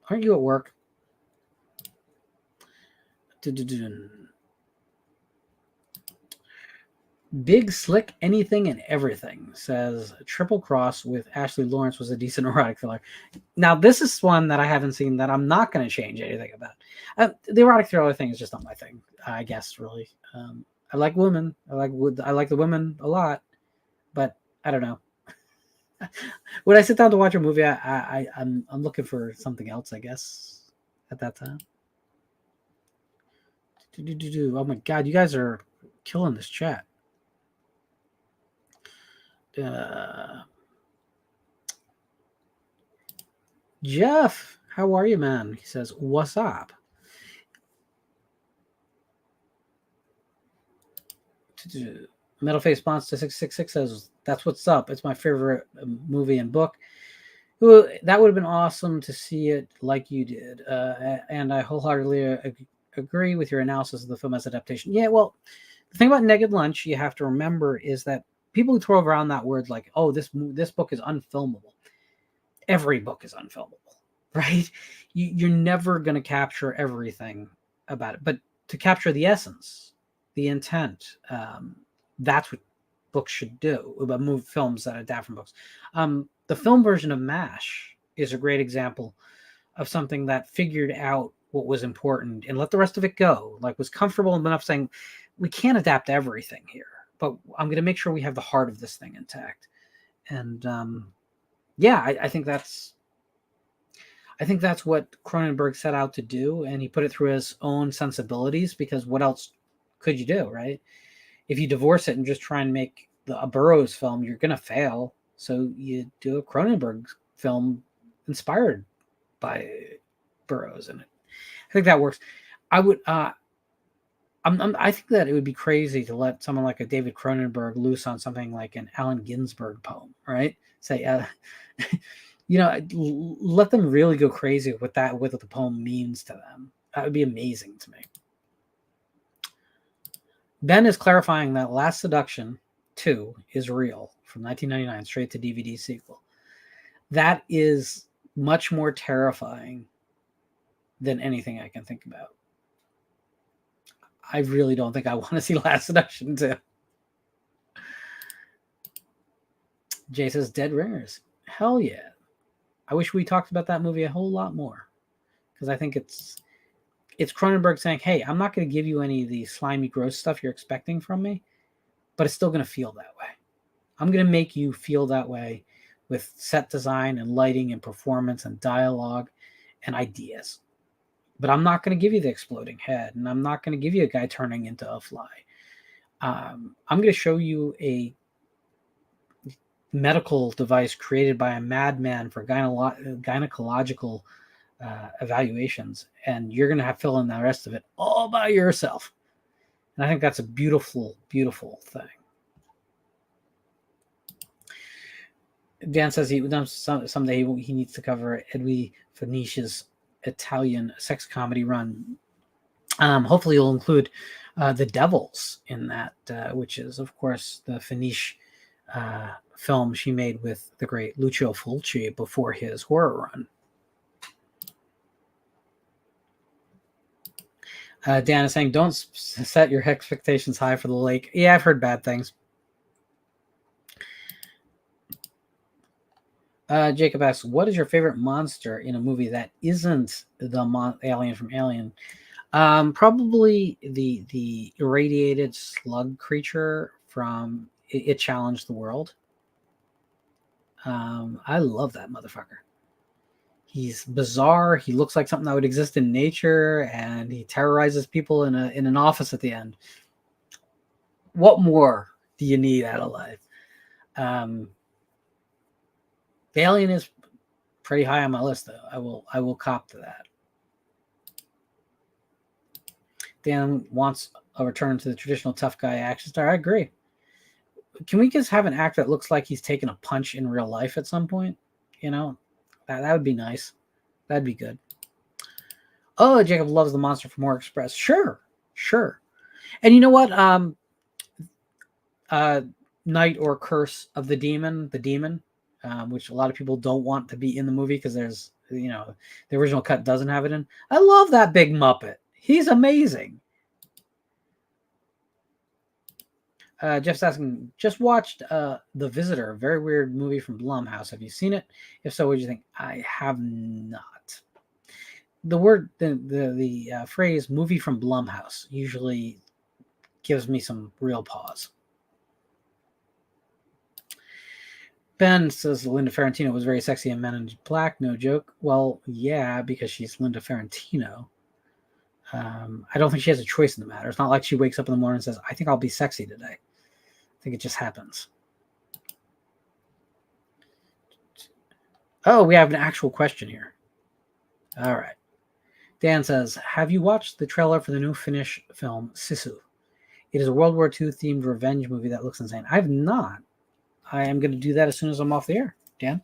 Aren't you at work? Big Slick Anything and Everything says Triple Cross with Ashley Lawrence was a decent erotic thriller. Now, this is one that I haven't seen that I'm not going to change anything about. The erotic thriller thing is just not my thing, I guess, really. I like women. I like the women a lot, but I don't know. When I sit down to watch a movie, I'm looking for something else, I guess, at that time. Oh my God, you guys are killing this chat. Jeff, how are you, man? He says, what's up? Metal Face Monster 666 says, that's what's up. It's my favorite movie and book. Ooh, that would have been awesome to see it like you did. And I wholeheartedly agree with your analysis of the film as adaptation. Yeah, well, the thing about Naked Lunch you have to remember is that people who throw around that word like, oh, this book is unfilmable. Every book is unfilmable, right? You're never going to capture everything about it. But to capture the essence, the intent, that's what books should do about films that adapt from books. The film version of MASH is a great example of something that figured out what was important and let the rest of it go. Like, was comfortable enough saying, we can't adapt everything here, but I'm going to make sure we have the heart of this thing intact. And yeah, I think that's what Cronenberg set out to do, and he put it through his own sensibilities, because what else could you do, right? If you divorce it and just try and make a Burroughs film, you're going to fail. So you do a Cronenberg film inspired by Burroughs in it. I think that works. I think that it would be crazy to let someone like a David Cronenberg loose on something like an Allen Ginsberg poem, right? Say, let them really go crazy with what the poem means to them. That would be amazing to me. Ben is clarifying that Last Seduction 2 is real, from 1999, straight to DVD sequel. That is much more terrifying than anything I can think about. I really don't think I want to see Last Seduction 2. Jay says Dead Ringers. Hell yeah. I wish we talked about that movie a whole lot more, because I think it's Cronenberg saying, hey, I'm not going to give you any of the slimy, gross stuff you're expecting from me, but it's still going to feel that way. I'm going to make you feel that way with set design and lighting and performance and dialogue and ideas. But I'm not going to give you the exploding head, and I'm not going to give you a guy turning into a fly. I'm going to show you a medical device created by a madman for gynecological evaluations, and you're going to have to fill in the rest of it all by yourself. And I think that's a beautiful, beautiful thing. Dan says someday he needs to cover Edwy Fenice's Italian sex comedy run. Hopefully he'll include The Devils in that, which is, of course, the Fenice film she made with the great Lucio Fulci before his horror run. Dan is saying, don't set your expectations high for The Lake. Yeah, I've heard bad things. Jacob asks, what is your favorite monster in a movie that isn't the alien from Alien? Probably the irradiated slug creature from It Challenged the World. I love that motherfucker. He's bizarre. He looks like something that would exist in nature, and he terrorizes people in an office at the end. What more do you need out of life? The Alien is pretty high on my list, though. I will cop to that. Dan wants a return to the traditional tough guy action star. I agree. Can we just have an actor that looks like he's taken a punch in real life at some point? You know, that would be nice. That'd be good. Oh, Jacob loves the Monster from Horror Express. Sure, sure. And you know what? Night or Curse of the Demon, which a lot of people don't want to be in the movie because there's, the original cut doesn't have it in. I love that big Muppet. He's amazing. Jeff's asking, just watched The Visitor, a very weird movie from Blumhouse. Have you seen it? If so, what do you think? I have not. The phrase "movie from Blumhouse" usually gives me some real pause. Ben says Linda Ferrantino was very sexy in Men in Black. No joke. Well, yeah, because she's Linda Ferrantino. I don't think she has a choice in the matter. It's not like she wakes up in the morning and says, I think I'll be sexy today. I think it just happens. Oh, we have an actual question here. All right. Dan says, have you watched the trailer for the new Finnish film, Sisu? It is a World War II themed revenge movie that looks insane. I have not. I am going to do that as soon as I'm off the air, Dan,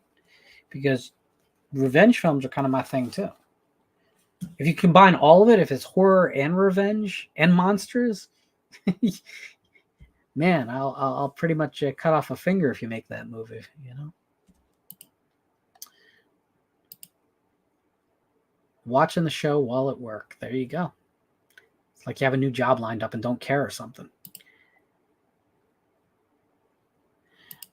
because revenge films are kind of my thing too. If you combine all of it, if it's horror and revenge and monsters, man, I'll pretty much cut off a finger if you make that movie, Watching the show while at work. There you go. It's like you have a new job lined up and don't care or something.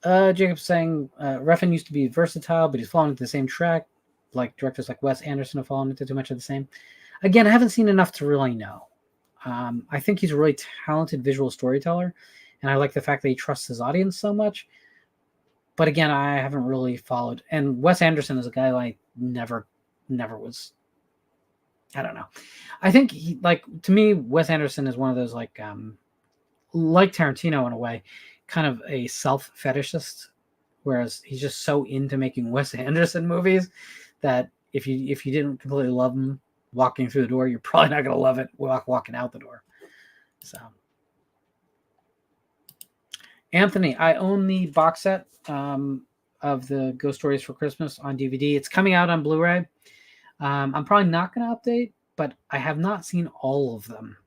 Jacob's saying Refn used to be versatile, but he's fallen into the same track. Like directors like Wes Anderson have fallen into too much of the same. Again, I haven't seen enough to really know. I think he's a really talented visual storyteller, and I like the fact that he trusts his audience so much. But again, I haven't really followed. And Wes Anderson is a guy I never was. I don't know. I think to me, Wes Anderson is one of those like Tarantino in a way, kind of a self-fetishist, whereas he's just so into making Wes Anderson movies that if you didn't completely love him walking through the door, you're probably not going to love it walking out the door. So, Anthony, I own the box set of the Ghost Stories for Christmas on DVD. It's coming out on Blu-ray. I'm probably not going to update, but I have not seen all of them.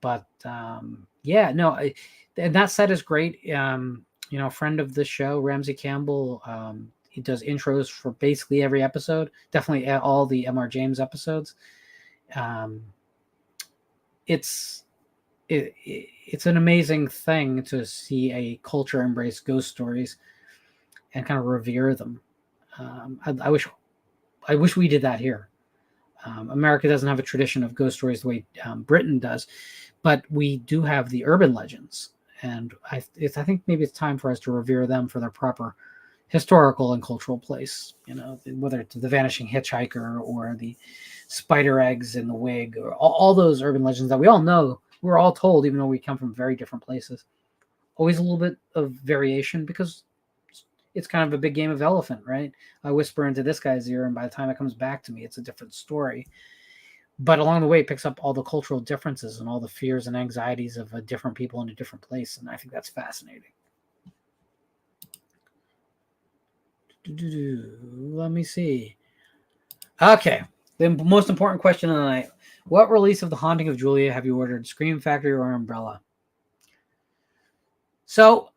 But yeah, no, and that set is great. A friend of the show, Ramsey Campbell, he does intros for basically every episode. Definitely all the M.R. James episodes. It's an amazing thing to see a culture embrace ghost stories and kind of revere them. I wish we did that here. America doesn't have a tradition of ghost stories the way Britain does, but we do have the urban legends, and I think maybe it's time for us to revere them for their proper historical and cultural place. Whether it's the vanishing hitchhiker or the spider eggs in the wig, or all those urban legends that we all know, we're all told, even though we come from very different places. Always a little bit of variation because it's kind of a big game of elephant, right? I whisper into this guy's ear, and by the time it comes back to me, it's a different story. But along the way, it picks up all the cultural differences and all the fears and anxieties of different people in a different place, and I think that's fascinating. Let me see. Okay, the most important question of the night. What release of The Haunting of Julia have you ordered, Scream Factory or Umbrella? So,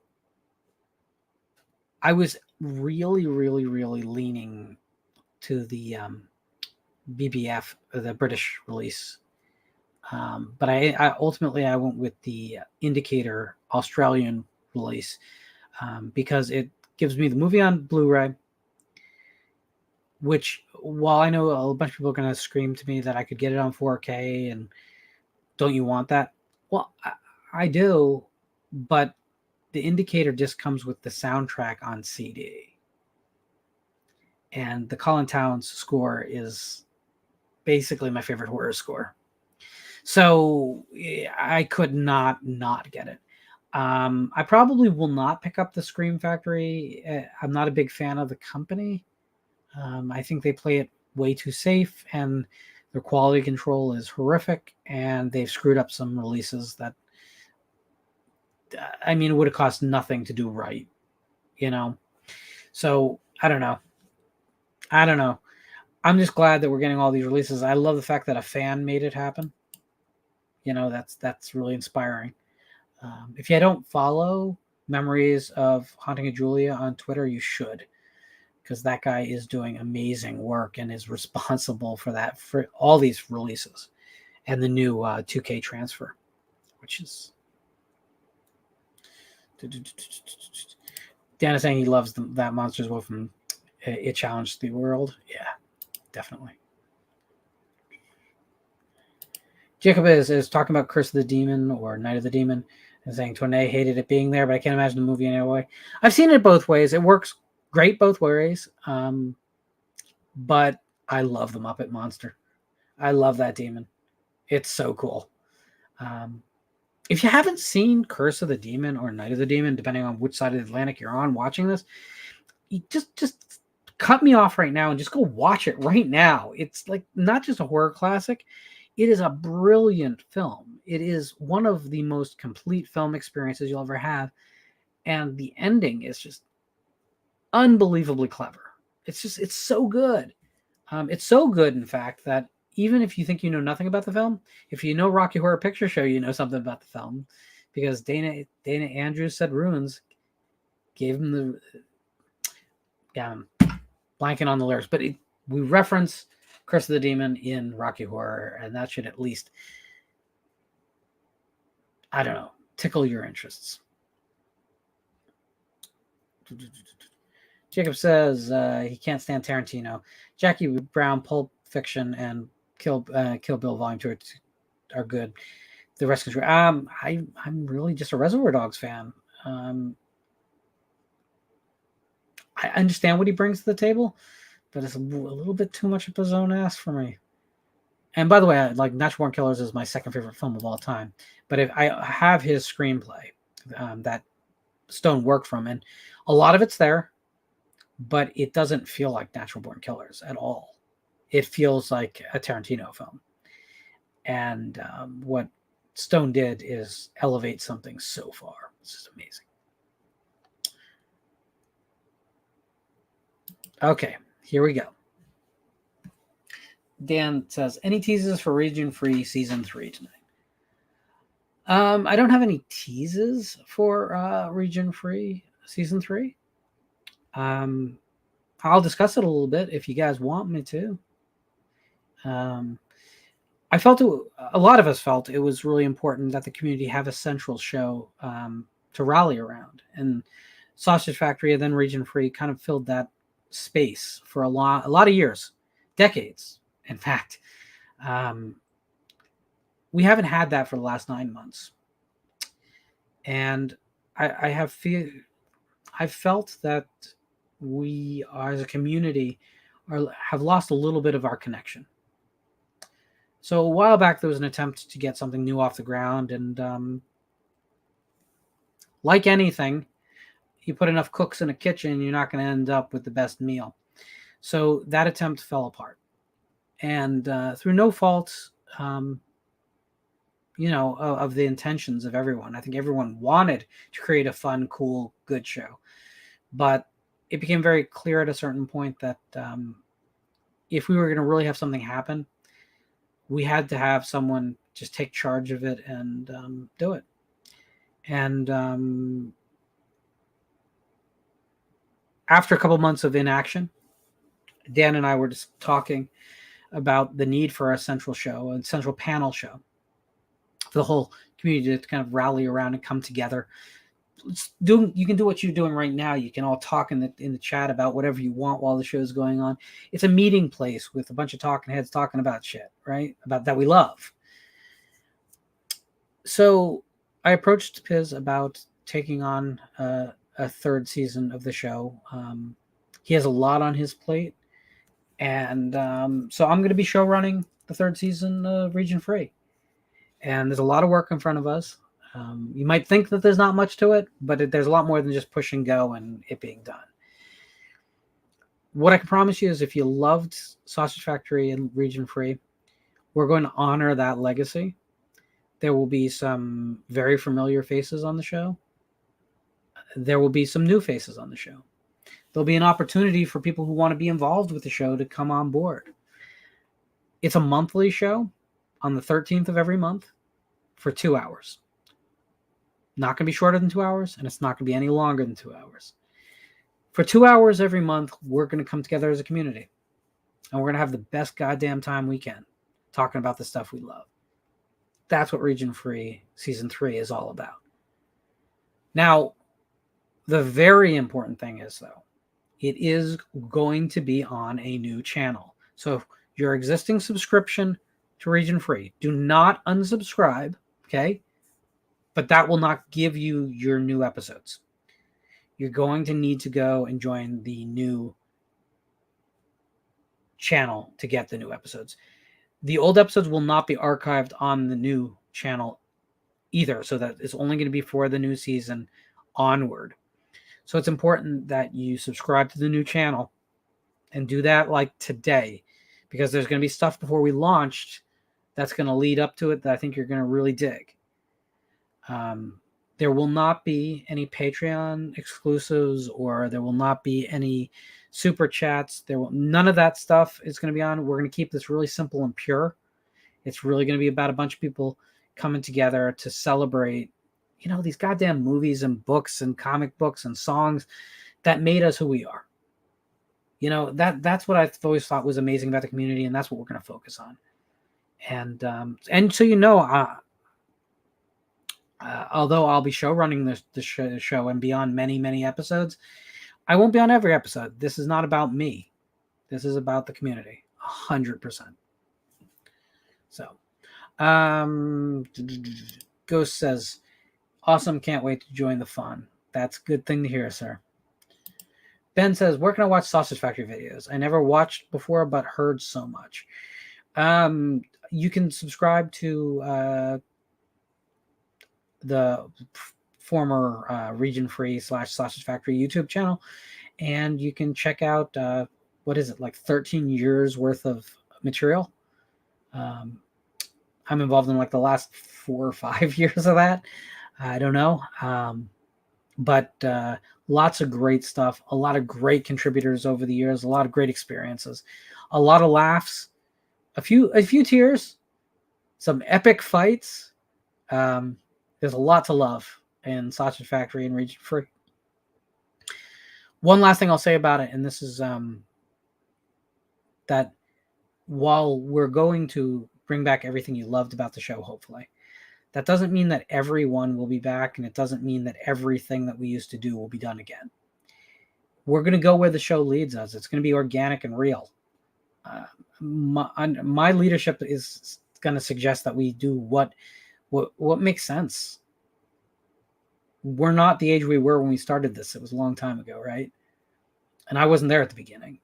I was really, really, really leaning to the BBF, the British release. But I ultimately I went with the Indicator Australian release because it gives me the movie on Blu-ray, which, while I know a bunch of people are going to scream to me that I could get it on 4K and don't you want that? Well, I do, but the Indicator disc comes with the soundtrack on CD. And the Colin Towns score is basically my favorite horror score. So I could not get it. I probably will not pick up the Scream Factory. I'm not a big fan of the company. I think they play it way too safe, and Their quality control is horrific, and they've screwed up some releases that, I mean, it would have cost nothing to do right, you know? So I don't know. I don't know. I'm just glad that we're getting all these releases. I love the fact that a fan made it happen. You know, that's really inspiring. If you don't follow Memories of Haunting of Julia on Twitter, you should, because that guy is doing amazing work and is responsible for that, for all these releases and the new 2K transfer, which is. Dan is saying he loves that Monsters Wolf and it challenged the world. Yeah, definitely. Jacob is talking about Curse of the Demon or Night of the Demon and saying Tournay hated it being there, but I can't imagine the movie any other way. I've seen it both ways. It works great both ways. But I love the Muppet Monster. I love that demon. It's so cool. If you haven't seen Curse of the Demon or Night of the Demon, depending on which side of the Atlantic you're on watching this, you just cut me off right now and just go watch it right now. It's like not just a horror classic. It is a brilliant film. It is one of the most complete film experiences you'll ever have. And the ending is just unbelievably clever. It's so good. It's so good, in fact, that even if you think you know nothing about the film, if you know Rocky Horror Picture Show, you know something about the film, because Dana Andrews said Ruins gave him the blanking on the lyrics, but we reference Curse of the Demon in Rocky Horror, and that should at least, I don't know, tickle your interests. Jacob says he can't stand Tarantino. Jackie Brown, Pulp Fiction, and Kill Bill Volume 2 are good. The rest is I'm really just a Reservoir Dogs fan. I understand what he brings to the table, but it's a little bit too much of his own ass for me. And by the way, like Natural Born Killers is my second favorite film of all time. But if I have his screenplay that Stone worked from, and a lot of it's there, but it doesn't feel like Natural Born Killers at all. It feels like a Tarantino film. And what Stone did is elevate something so far. It's just amazing. Okay, here we go. Dan says, any teases for Region Free Season 3 tonight? I don't have any teases for Region Free Season 3. I'll discuss it a little bit if you guys want me to. I felt a lot of us felt it was really important that the community have a central show to rally around, and Sausage Factory and then Region Free kind of filled that space for a lot of years, decades. In fact, we haven't had that for the last 9 months, and I felt that we as a community have lost a little bit of our connection. So a while back, there was an attempt to get something new off the ground, and like anything, you put enough cooks in a kitchen, you're not going to end up with the best meal. So that attempt fell apart, and through no fault, of the intentions of everyone. I think everyone wanted to create a fun, cool, good show, but it became very clear at a certain point that if we were going to really have something happen, we had to have someone just take charge of it and do it. And after a couple months of inaction, Dan and I were just talking about the need for a central show, a central panel show, for the whole community to kind of rally around and come together. You can do what you're doing right now. You can all talk in the chat about whatever you want while the show is going on. It's a meeting place with a bunch of talking heads talking about shit, right? About that we love. So I approached Piz about taking on a third season of the show. He has a lot on his plate, and so I'm going to be show running the third season of Region Free. And there's a lot of work in front of us. You might think that there's not much to it, but there's a lot more than just push and go and it being done. What I can promise you is if you loved Sausage Factory and Region Free, We're going to honor that legacy. There will be some very familiar faces on the show. There will be some new faces on the show. There'll be an opportunity for people who want to be involved with the show to come on board. It's a monthly show on the 13th of every month for 2 hours. Not going to be shorter than 2 hours, and it's not going to be any longer than 2 hours. For 2 hours every month, we're going to come together as a community, and we're going to have the best goddamn time we can talking about the stuff we love. That's what Region Free Season 3 is all about. Now, the very important thing is, though, it is going to be on a new channel. So your existing subscription to Region Free, do not unsubscribe, okay? But that will not give you your new episodes. You're going to need to go and join the new channel to get the new episodes. The old episodes will not be archived on the new channel either, so that it's only going to be for the new season onward. So it's important that you subscribe to the new channel and do that like today, because there's going to be stuff before we launched that's going to lead up to it that I think you're going to really dig. There will not be any Patreon exclusives, or there will not be any super chats. None of that stuff is going to be on. We're going to keep this really simple and pure. It's really going to be about a bunch of people coming together to celebrate, these goddamn movies and books and comic books and songs that made us who we are. That's what I've always thought was amazing about the community, and that's what we're going to focus on. And so although I'll be show running the show and be on many, many episodes, I won't be on every episode. This is not about me. This is about the community, 100%. So, Ghost says, awesome, can't wait to join the fun. That's a good thing to hear, sir. Ben says, where can I watch Sausage Factory videos? I never watched before, but heard so much. You can subscribe to the former Region Free / Sausage Factory YouTube channel, and you can check out like 13 years worth of material. I'm involved in like the last 4 or 5 years of that. I don't know, but lots of great stuff, a lot of great contributors over the years, a lot of great experiences, a lot of laughs, a few tears, some epic fights. There's a lot to love in Sausage Factory and Region Free. One last thing I'll say about it, and this is that while we're going to bring back everything you loved about the show, hopefully, that doesn't mean that everyone will be back, and it doesn't mean that everything that we used to do will be done again. We're going to go where the show leads us. It's going to be organic and real. My leadership is going to suggest that we do what makes sense. We're not the age we were when we started this. It was a long time ago, right? And I wasn't there at the beginning,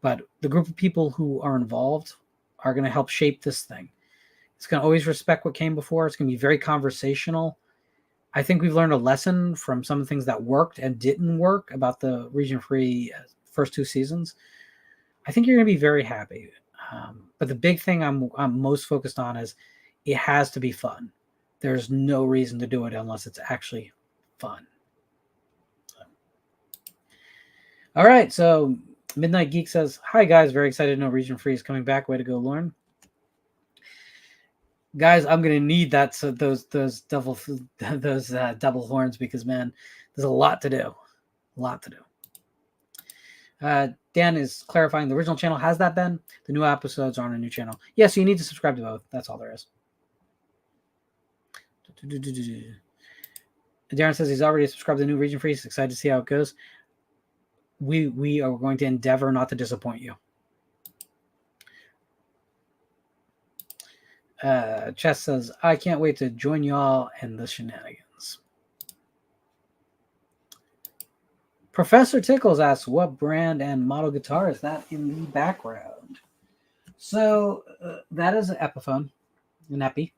but the group of people who are involved are going to help shape this thing. It's going to always respect what came before. It's going to be very conversational. I think we've learned a lesson from some of the things that worked and didn't work about the Region Free first 2 seasons. I think you're going to be very happy. But the big thing I'm most focused on is it has to be fun. There's no reason to do it unless it's actually fun. All right, so Midnight Geek says, hi guys, very excited to know Region Free is coming back. Way to go, Lauren. Guys, I'm gonna need those double horns, because man, there's a lot to do. Dan is clarifying the original channel has that, Ben. The new episodes are on a new channel. Yeah, so you need to subscribe to both. That's all there is. Darren says he's already subscribed to the new Region Free. He's excited to see how it goes. We are going to endeavor not to disappoint you. Chess says, I can't wait to join y'all in the shenanigans. Professor Tickles asks, what brand and model guitar is that in the background? So that is an Epiphone, an Epi.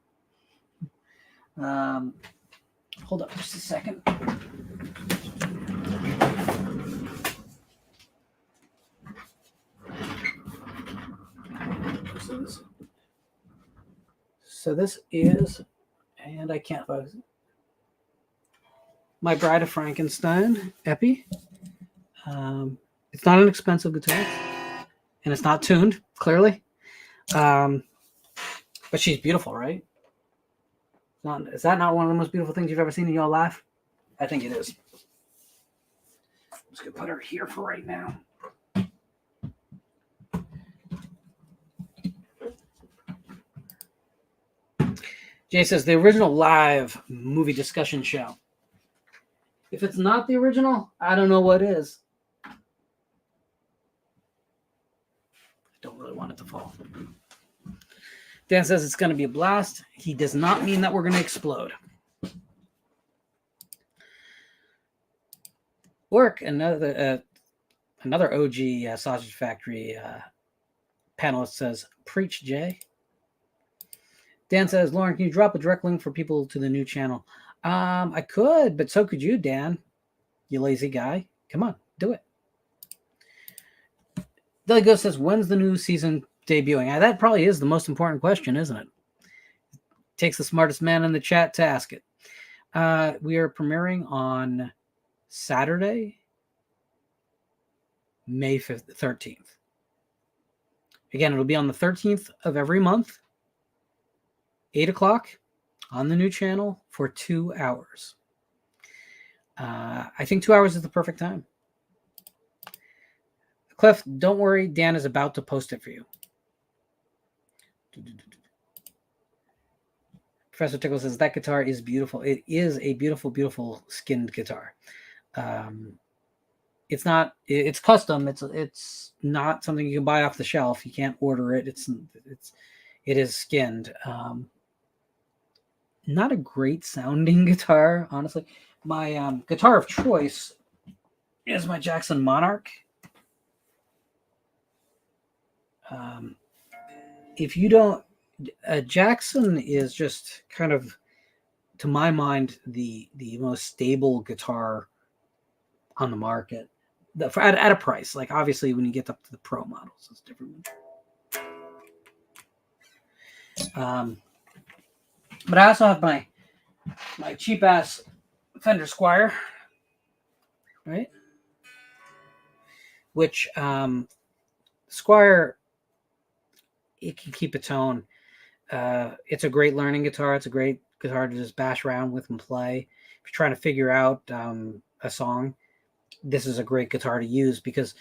Hold up just a second. So this is, and I can't focus. My Bride of Frankenstein Epi. It's not an expensive guitar, and it's not tuned clearly. But she's beautiful, right? Is that not one of the most beautiful things you've ever seen in your life? I think it is. I'm just gonna put her here for right now. Jay says the original live movie discussion show. If it's not the original, I don't know what is. I don't really want it to fall. Dan says it's going to be a blast. He does not mean that we're going to explode. Work, another OG Sausage Factory panelist says, preach, Jay. Dan says, Lauren, can you drop a direct link for people to the new channel? I could, but so could you, Dan. You lazy guy. Come on, do it. Deli Ghost says, when's the new season debuting? That probably is the most important question, isn't it? Takes the smartest man in the chat to ask it. We are premiering on Saturday, May 13th. Again, it'll be on the 13th of every month, 8 o'clock on the new channel for 2 hours. I think 2 hours is the perfect time. Cliff, don't worry. Dan is about to post it for you. Professor Tickle says that guitar is beautiful. It is a beautiful, beautiful skinned guitar. It's not. It's custom. It's not something you can buy off the shelf. You can't order it. It is skinned. Not a great sounding guitar, honestly. My guitar of choice is my Jackson Monarch. If you don't, Jackson is just kind of, to my mind, the most stable guitar on the market at a price. Like, obviously, when you get up to the pro models, it's different. But I also have my cheap ass Fender Squier, right? Which Squier, it can keep a tone. It's a great learning guitar. It's a great guitar to just bash around with and play. If you're trying to figure out a song, this is a great guitar to use because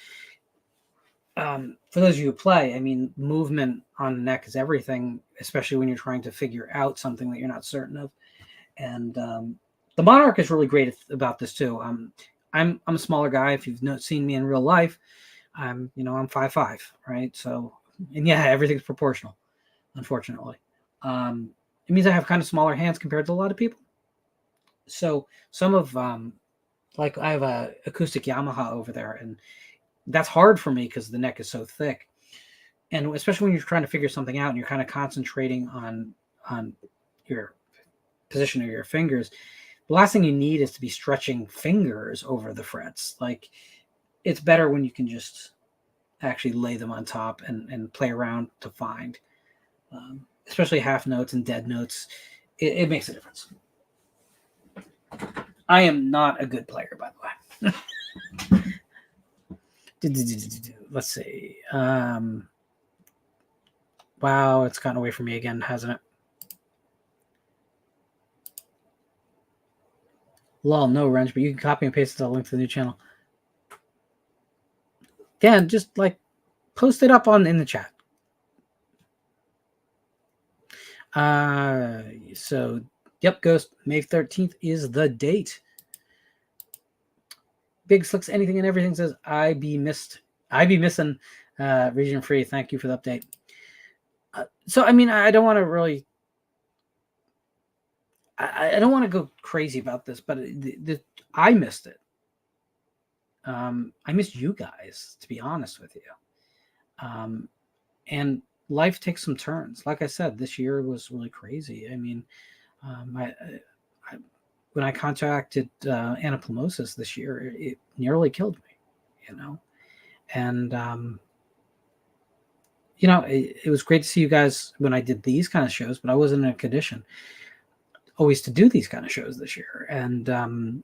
for those of you who play, I mean, movement on the neck is everything, especially when you're trying to figure out something that you're not certain of. And the Monarch is really great about this too. I'm a smaller guy. If you've seen me in real life, I'm 5'5", right? So, and yeah, everything's proportional, unfortunately. It means I have kind of smaller hands compared to a lot of people. So some of like I have a acoustic Yamaha over there, and that's hard for me because the neck is so thick. And especially when you're trying to figure something out and you're kind of concentrating on your position of your fingers, the last thing you need is to be stretching fingers over the frets. Like, it's better when you can just actually lay them on top and play around to find, especially half notes and dead notes. It makes a difference. I am not a good player, by the way. Let's see. Wow, it's gotten away from me again, hasn't it? Lol, no wrench, but you can copy and paste the link to the new channel. Dan, just like post it up in the chat. So yep, Ghost, May 13th is the date. Big Slicks, anything and everything says I be missing region free. Thank you for the update. So I mean, I don't want to really, I don't want to go crazy about this, but I missed it. I missed you guys, to be honest with you. And life takes some turns. Like I said, this year was really crazy. I mean, when I contracted anaplasmosis this year, it nearly killed me, and it was great to see you guys when I did these kind of shows, but I wasn't in a condition always to do these kind of shows this year. And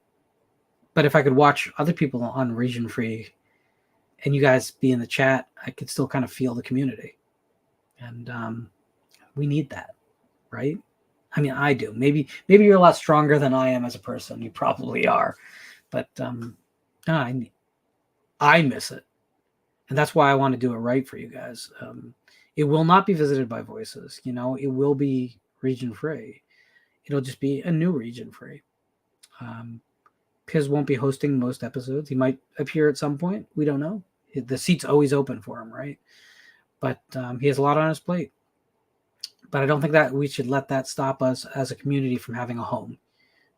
but if I could watch other people on Region Free and you guys be in the chat, I could still kind of feel the community. And we need that, right? I mean, I do. Maybe you're a lot stronger than I am as a person. You probably are, but I miss it, and that's why I want to do it right for you guys. It will not be visited by voices. It will be region free. It'll just be a new region free. Piz won't be hosting most episodes. He might appear at some point. We don't know. The seat's always open for him, right? But he has a lot on his plate. But I don't think that we should let that stop us as a community from having a home.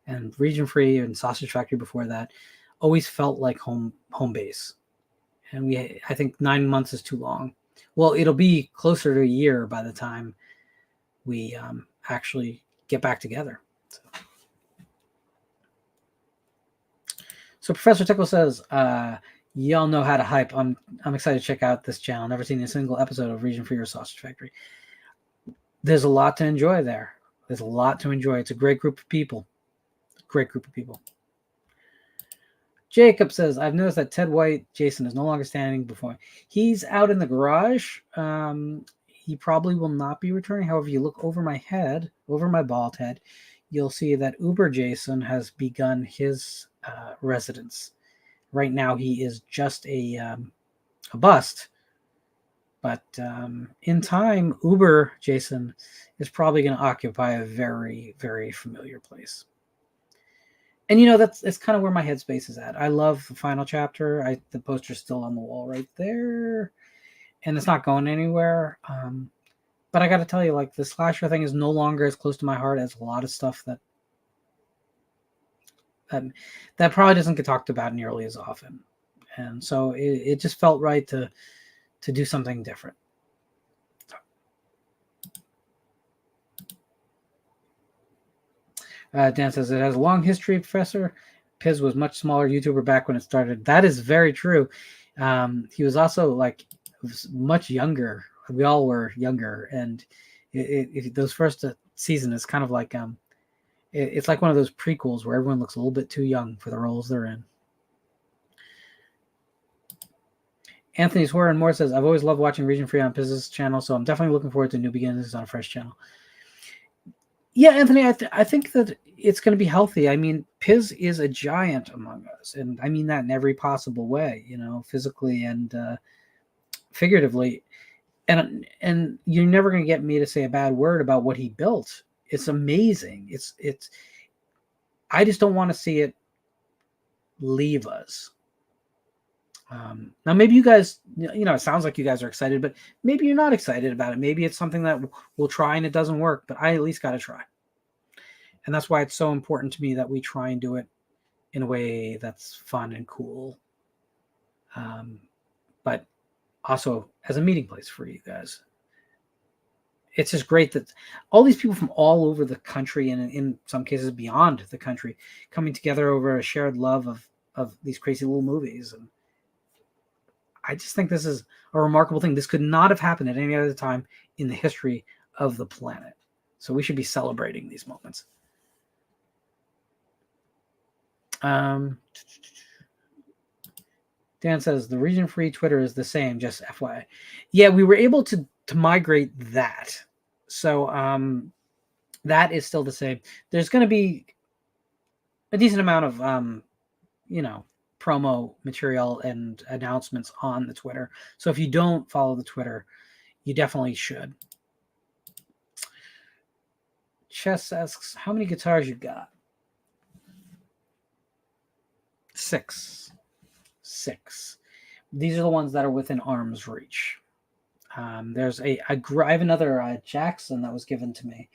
And Region Free and Sausage Factory before that always felt like home base. And I think 9 months is too long. Well, it'll be closer to a year by the time we actually get back together. So Professor Tickle says, y'all know how to hype. I'm excited to check out this channel. Never seen a single episode of Region Free or Sausage Factory. There's a lot to enjoy there. There's a lot to enjoy. It's a great group of people. Jacob says, I've noticed that Ted White Jason is no longer standing before. He's out in the garage. He probably will not be returning. However, you look over my head, over my bald head, you'll see that Uber Jason has begun his residence. Right now, he is just a bust. But in time, Uber Jason is probably going to occupy a very, very familiar place. And that's kind of where my headspace is at. I love the final chapter. The poster's still on the wall right there, and it's not going anywhere. But I got to tell you, like, the slasher thing is no longer as close to my heart as a lot of stuff that probably doesn't get talked about nearly as often. And so it just felt right to do something different. Dan says, it has a long history, Professor. Piz was much smaller YouTuber back when it started. That is very true. He was also much younger. We all were younger, and those first season is kind of like it's like one of those prequels where everyone looks a little bit too young for the roles they're in. Anthony Swear Moore says, I've always loved watching Region Free on Piz's channel, so I'm definitely looking forward to new beginnings on a fresh channel. Yeah, Anthony, I think that it's going to be healthy. I mean, Piz is a giant among us, and I mean that in every possible way, physically and figuratively. And you're never going to get me to say a bad word about what he built. It's amazing. It's I just don't want to see it leave us. Now, maybe you guys, it sounds like you guys are excited, but maybe you're not excited about it. Maybe it's something that we'll try and it doesn't work, but I at least got to try. And that's why it's so important to me that we try and do it in a way that's fun and cool. But also as a meeting place for you guys. It's just great that all these people from all over the country and in some cases beyond the country coming together over a shared love of these crazy little movies. And I just think this is a remarkable thing. This could not have happened at any other time in the history of the planet. So we should be celebrating these moments. Dan says, the Region Free Twitter is the same, just FYI. Yeah, we were able to migrate that. So that is still the same. There's going to be a decent amount of, promo material and announcements on the Twitter. So if you don't follow the Twitter, you definitely should. Chess asks, how many guitars you got? 6. These are the ones that are within arm's reach. There's I have another Jackson that was given to me.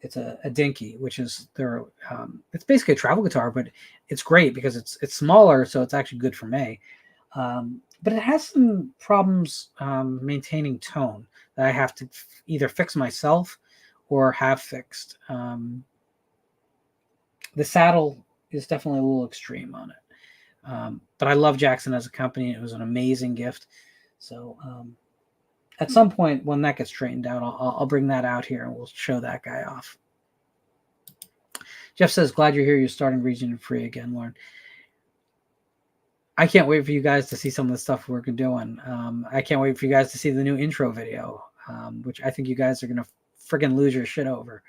It's a Dinky, which is it's basically a travel guitar, but it's great because it's smaller, so it's actually good for me. But it has some problems maintaining tone that I have to either fix myself or have fixed. The saddle is definitely a little extreme on it. But I love Jackson as a company. It was an amazing gift. So, at some point when that gets straightened out, I'll bring that out here and we'll show that guy off. Jeff says, glad you're here. You're starting Region Free again, Lauren. I can't wait for you guys to see some of the stuff we're doing. I can't wait for you guys to see the new intro video, which I think you guys are going to friggin' lose your shit over.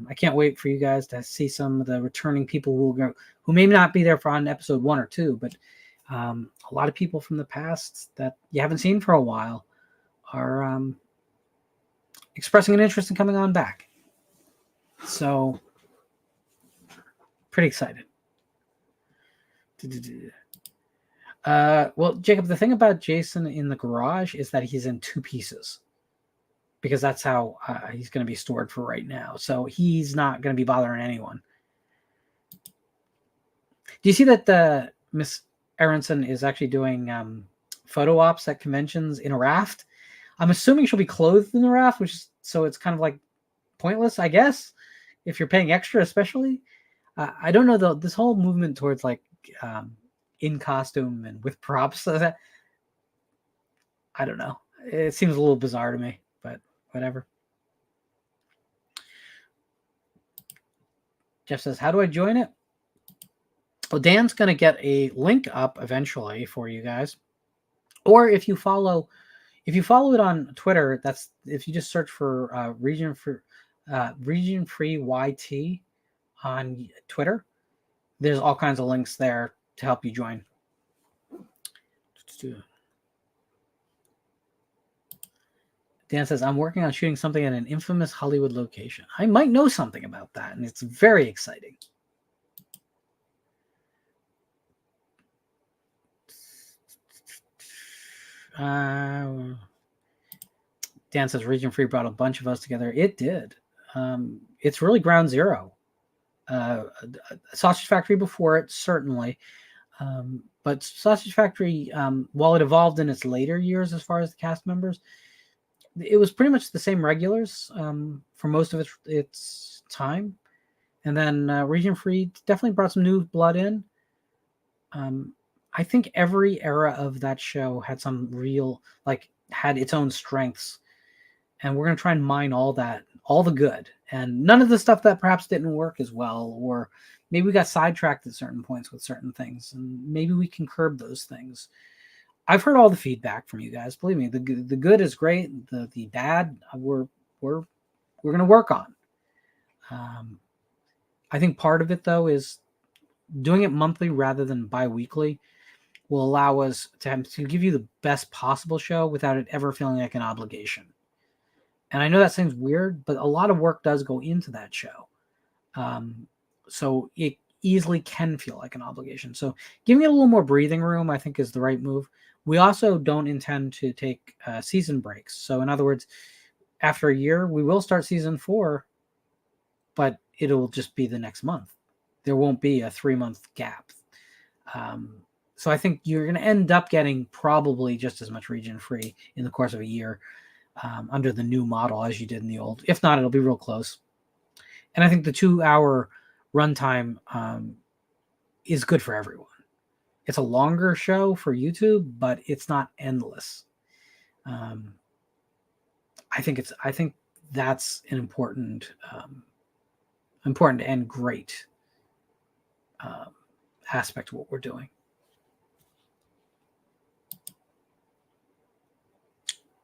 I can't wait for you guys to see some of the returning people who may not be there for on episode 1 or 2, but a lot of people from the past that you haven't seen for a while are expressing an interest in coming on back. So, pretty excited. Well, Jacob, the thing about Jason in the garage is that he's in 2 pieces because that's how he's going to be stored for right now. So he's not going to be bothering anyone. Do you see that Miss Aronson is actually doing photo ops at conventions in a raft? I'm assuming she'll be clothed in the raft, so it's kind of like pointless, I guess, if you're paying extra, especially. I don't know, though, this whole movement towards like in costume and with props. I don't know. It seems a little bizarre to me, but whatever. Jeff says, how do I join it? Well, Dan's going to get a link up eventually for you guys. Or if you follow it on Twitter, that's if you just search for Region Free YT on Twitter, there's all kinds of links there to help you join. Dan says, I'm working on shooting something at an infamous Hollywood location. I might know something about that, and it's very exciting. Dan says, Region Free brought a bunch of us together. It did. It's really ground zero. Sausage Factory before it, certainly. But Sausage Factory, while it evolved in its later years as far as the cast members, it was pretty much the same regulars for most of its time. And then Region Free definitely brought some new blood in. I think every era of that show had some real, had its own strengths. And we're going to try and mine all that, all the good. And none of the stuff that perhaps didn't work as well, or maybe we got sidetracked at certain points with certain things, and maybe we can curb those things. I've heard all the feedback from you guys. Believe me, the good is great. The bad, we're going to work on. I think part of it, though, is doing it monthly rather than bi-weekly will allow us to give you the best possible show without it ever feeling like an obligation. And I know that seems weird, but a lot of work does go into that show. So it easily can feel like an obligation. So giving it a little more breathing room, I think, is the right move. We also don't intend to take season breaks. So in other words, after a year, we will start season 4, but it'll just be the next month. There won't be a 3-month gap. So I think you're going to end up getting probably just as much Region Free in the course of a year under the new model as you did in the old. If not, it'll be real close. And I think the 2-hour runtime is good for everyone. It's a longer show for YouTube, but it's not endless. I think that's an important and great aspect of what we're doing.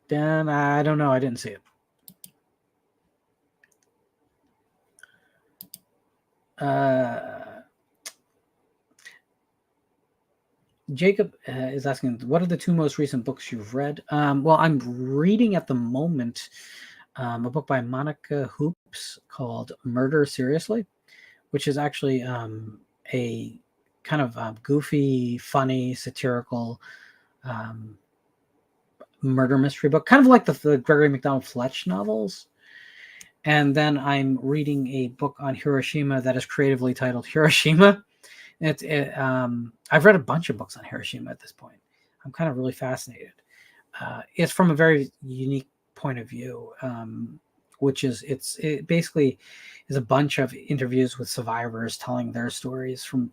Dan, I don't know. I didn't see it. Jacob is asking, what are the 2 most recent books you've read? Well, I'm reading at the moment a book by Monica Hoops called Murder Seriously, which is actually a kind of goofy, funny, satirical murder mystery book, kind of like the Gregory MacDonald Fletch novels. And then I'm reading a book on Hiroshima that is creatively titled Hiroshima. I've read a bunch of books on Hiroshima at this point. I'm kind of really fascinated. It's from a very unique point of view, which is it basically is a bunch of interviews with survivors telling their stories from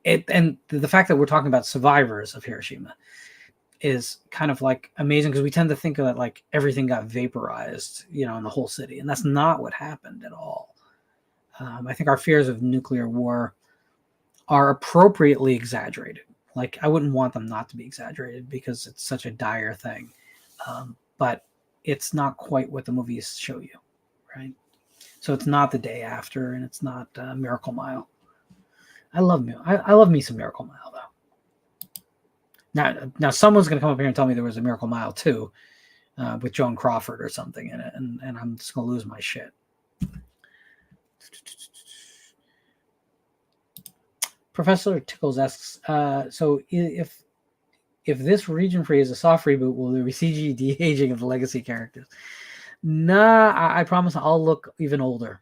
it. And the fact that we're talking about survivors of Hiroshima, is kind of like amazing, because we tend to think of it like everything got vaporized, in the whole city, and that's not what happened at all. I think our fears of nuclear war are appropriately exaggerated. Like, I wouldn't want them not to be exaggerated because it's such a dire thing, but it's not quite what the movies show you, right? So it's not The Day After, and it's not Miracle Mile. I love me some Miracle Mile though. Now someone's going to come up here and tell me there was a Miracle Mile too, with Joan Crawford or something in it, and I'm just going to lose my shit. Professor Tickles asks, so if this region free is a soft reboot, will there be CG de-aging of the legacy characters? Nah, I promise I'll look even older.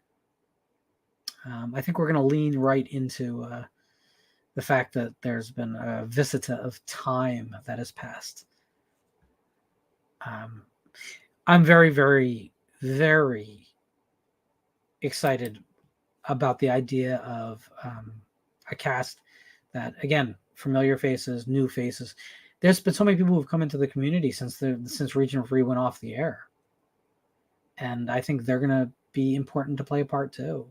I think we're going to lean right into the fact that there's been a visita of time that has passed. I'm very, very, very excited about the idea of a cast that, again, familiar faces, new faces. There's been so many people who've come into the community since Region Free went off the air, and I think they're going to be important to play a part too.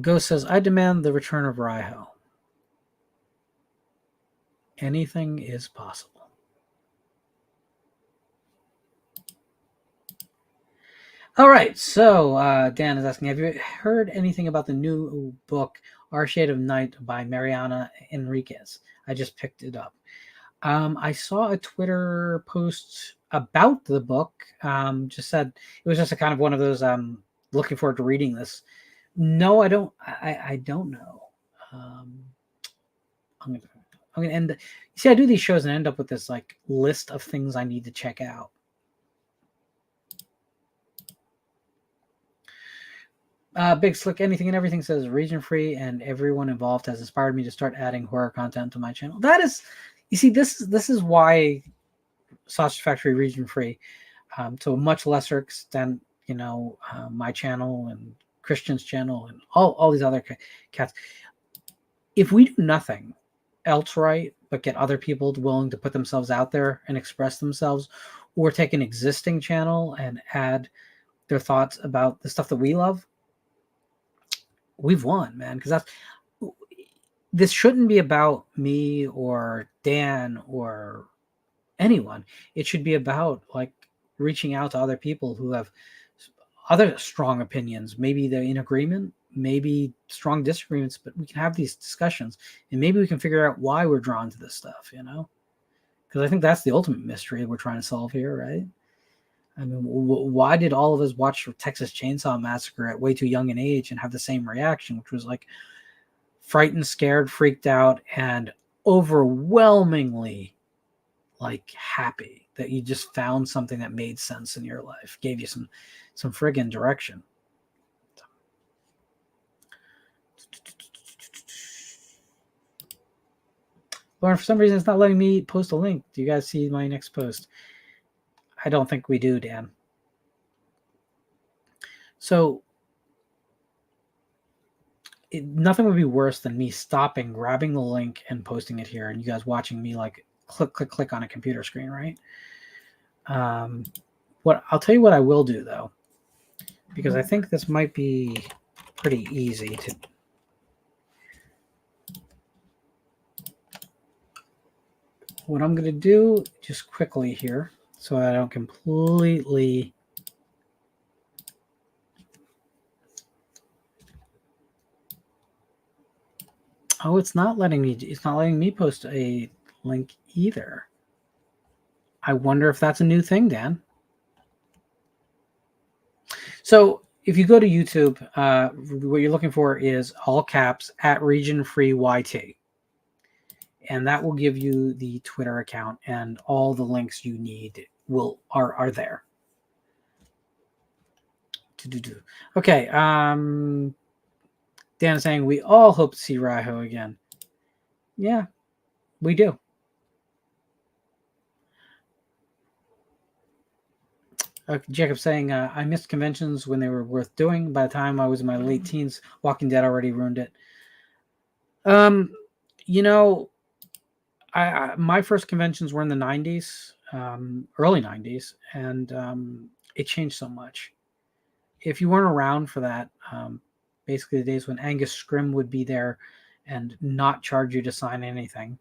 Ghost says, I demand the return of Raiho. Anything is possible. All right, so Dan is asking, have you heard anything about the new book, Our Shade of Night by Mariana Enriquez? I just picked it up. I saw a Twitter post about the book. Just said it was just a kind of one of those, looking forward to reading this. No, I don't. I don't know. I'm gonna end. You see, I do these shows and end up with this like list of things I need to check out. Big Slick Anything and Everything says region free and everyone involved has inspired me to start adding horror content to my channel. That is, you see, this is why Sausage Factory region free, to a much lesser extent, my channel and Christian's channel and all these other cats. If we do nothing else right, but get other people willing to put themselves out there and express themselves, or take an existing channel and add their thoughts about the stuff that we love, we've won, man. Because this shouldn't be about me or Dan or anyone. It should be about like reaching out to other people who have other strong opinions. Maybe they're in agreement, maybe strong disagreements, but we can have these discussions and maybe we can figure out why we're drawn to this stuff, because I think that's the ultimate mystery we're trying to solve here, right? I mean, why did all of us watch Texas Chainsaw Massacre at way too young an age and have the same reaction, which was like frightened, scared, freaked out, and overwhelmingly like happy that you just found something that made sense in your life, gave you some friggin' direction. Lauren, for some reason, it's not letting me post a link. Do you guys see my next post? I don't think we do, Dan. So nothing would be worse than me stopping, grabbing the link, and posting it here, and you guys watching me like click, click, click on a computer screen, right? What I'll tell you what I will do though, because I think this might be pretty easy to. What I'm going to do just quickly here, so I don't completely. Oh, it's not letting me. It's not letting me post a link either. I wonder if that's a new thing, Dan. So if you go to YouTube, what you're looking for is all caps @RegionFreeYT. And that will give you the Twitter account, and all the links you need are there. Okay. Dan is saying we all hope to see Raiho again. Yeah, we do. Jacob saying, I missed conventions when they were worth doing. By the time I was in my late teens, Walking Dead already ruined it. Um, you know, my first conventions were in the 90s, early 90s, and it changed so much. If you weren't around for that, basically the days when Angus Scrim would be there and not charge you to sign anything,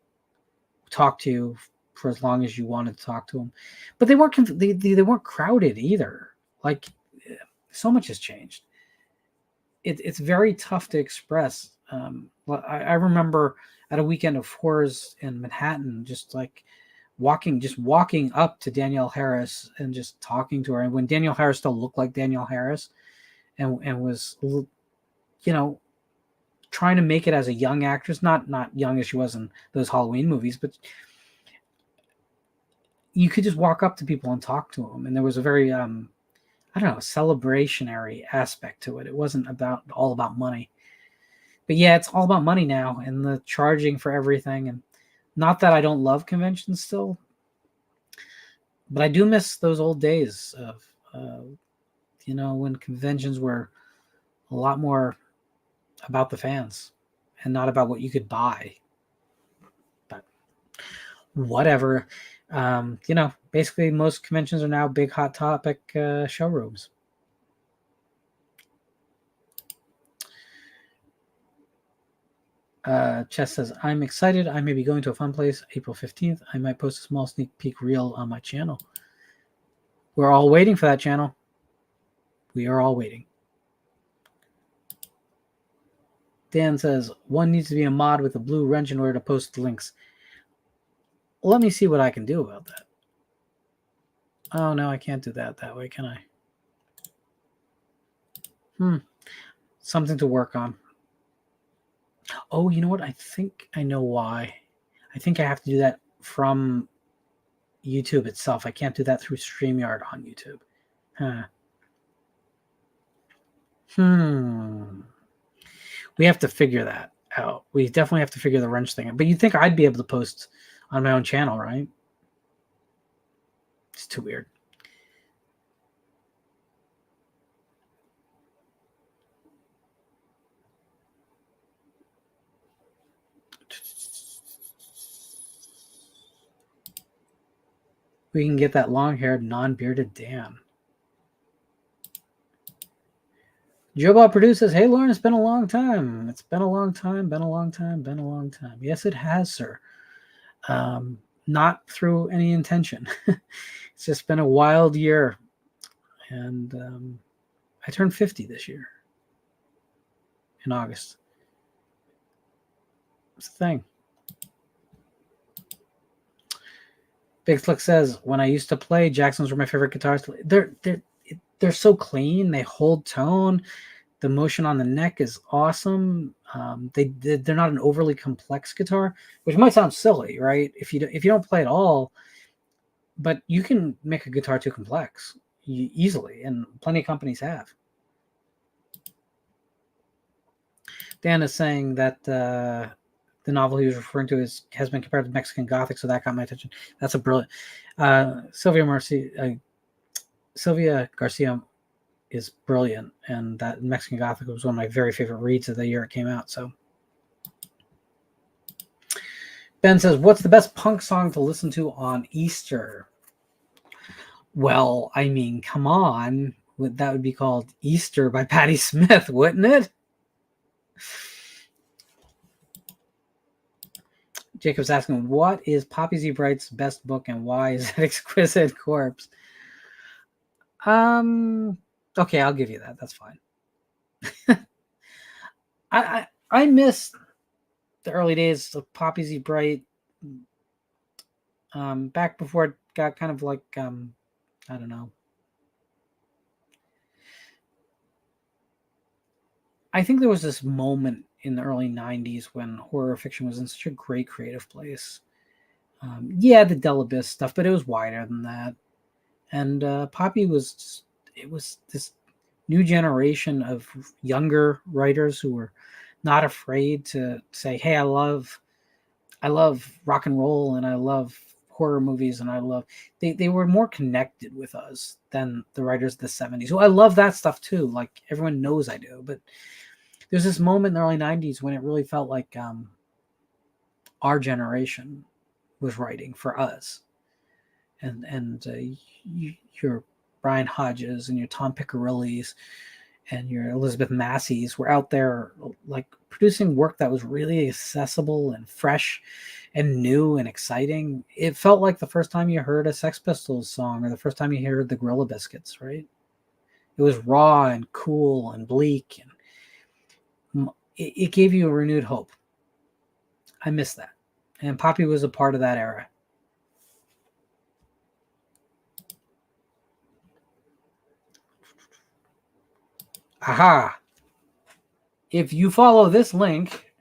talk to you for as long as you wanted to talk to them, but they weren't they weren't crowded either. Like, so much has changed. It's very tough to express. I remember at a weekend of horrors in Manhattan, just like walking up to Danielle Harris and just talking to her. And when Danielle Harris still looked like Danielle Harris, and was, you know, trying to make it as a young actress, not young as she was in those Halloween movies, but you could just walk up to people and talk to them, and there was a very I don't know, celebrationary aspect to it. It wasn't all about money. But yeah, it's all about money now and the charging for everything. And not that I don't love conventions still, but I do miss those old days of, when conventions were a lot more about the fans and not about what you could buy. But whatever. Basically, most conventions are now big hot topic showrooms. Chess says, I'm excited. I may be going to a fun place April 15th. I might post a small sneak peek reel on my channel. We're all waiting for that channel. We are all waiting. Dan says, one needs to be a mod with a blue wrench in order to post the links. Let me see what I can do about that. Oh, no, I can't do that way, can I? Something to work on. Oh, you know what? I think I know why. I think I have to do that from YouTube itself. I can't do that through StreamYard on YouTube. Huh. We have to figure that out. We definitely have to figure the wrench thing out. But you'd think I'd be able to post on my own channel, right? It's too weird. We can get that long-haired, non-bearded Dan. Joe produces, hey, Lauren, it's been a long time. It's been a long time, been a long time, been a long time. Yes, it has, sir. Not through any intention. It's just been a wild year. And I turned 50 this year in August. It's a thing. Big Slick says, when I used to play, Jacksons were my favorite guitars. They're so clean. They hold tone. The motion on the neck is awesome. They're not an overly complex guitar, which might sound silly, right? If you don't play at all, but you can make a guitar too complex easily, and plenty of companies have. Dan is saying that the novel he was referring to has been compared to Mexican Gothic, so that got my attention. That's a brilliant. Sylvia Garcia is brilliant, and that Mexican Gothic was one of my very favorite reads of the year it came out. So Ben says, what's the best punk song to listen to on Easter? Well, I mean, come on. That would be called Easter by Patti Smith, wouldn't it? Jacob's asking, what is Poppy Z. Bright's best book and why is it Exquisite Corpse? Okay, I'll give you that. That's fine. I miss the early days of Poppy Z. Bright. Back before it got kind of like I don't know. I think there was this moment in the early 90s when horror fiction was in such a great creative place. Yeah, the Del Abyss stuff, but it was wider than that. And Poppy was this new generation of younger writers who were not afraid to say, hey, I love rock and roll and I love horror movies, and I love they were more connected with us than the writers of the 70s. So I love that stuff too. Like everyone knows I do, but there's this moment in the early 90s when it really felt like our generation was writing for us, and your Brian Hodges and your Tom Piccirillis and your Elizabeth Masseys were out there like producing work that was really accessible and fresh and new and exciting. It felt like the first time you heard a Sex Pistols song or the first time you heard the Gorilla Biscuits, right? It was raw and cool and bleak, and it gave you a renewed hope. I miss that. And Poppy was a part of that era. Aha. If you follow this link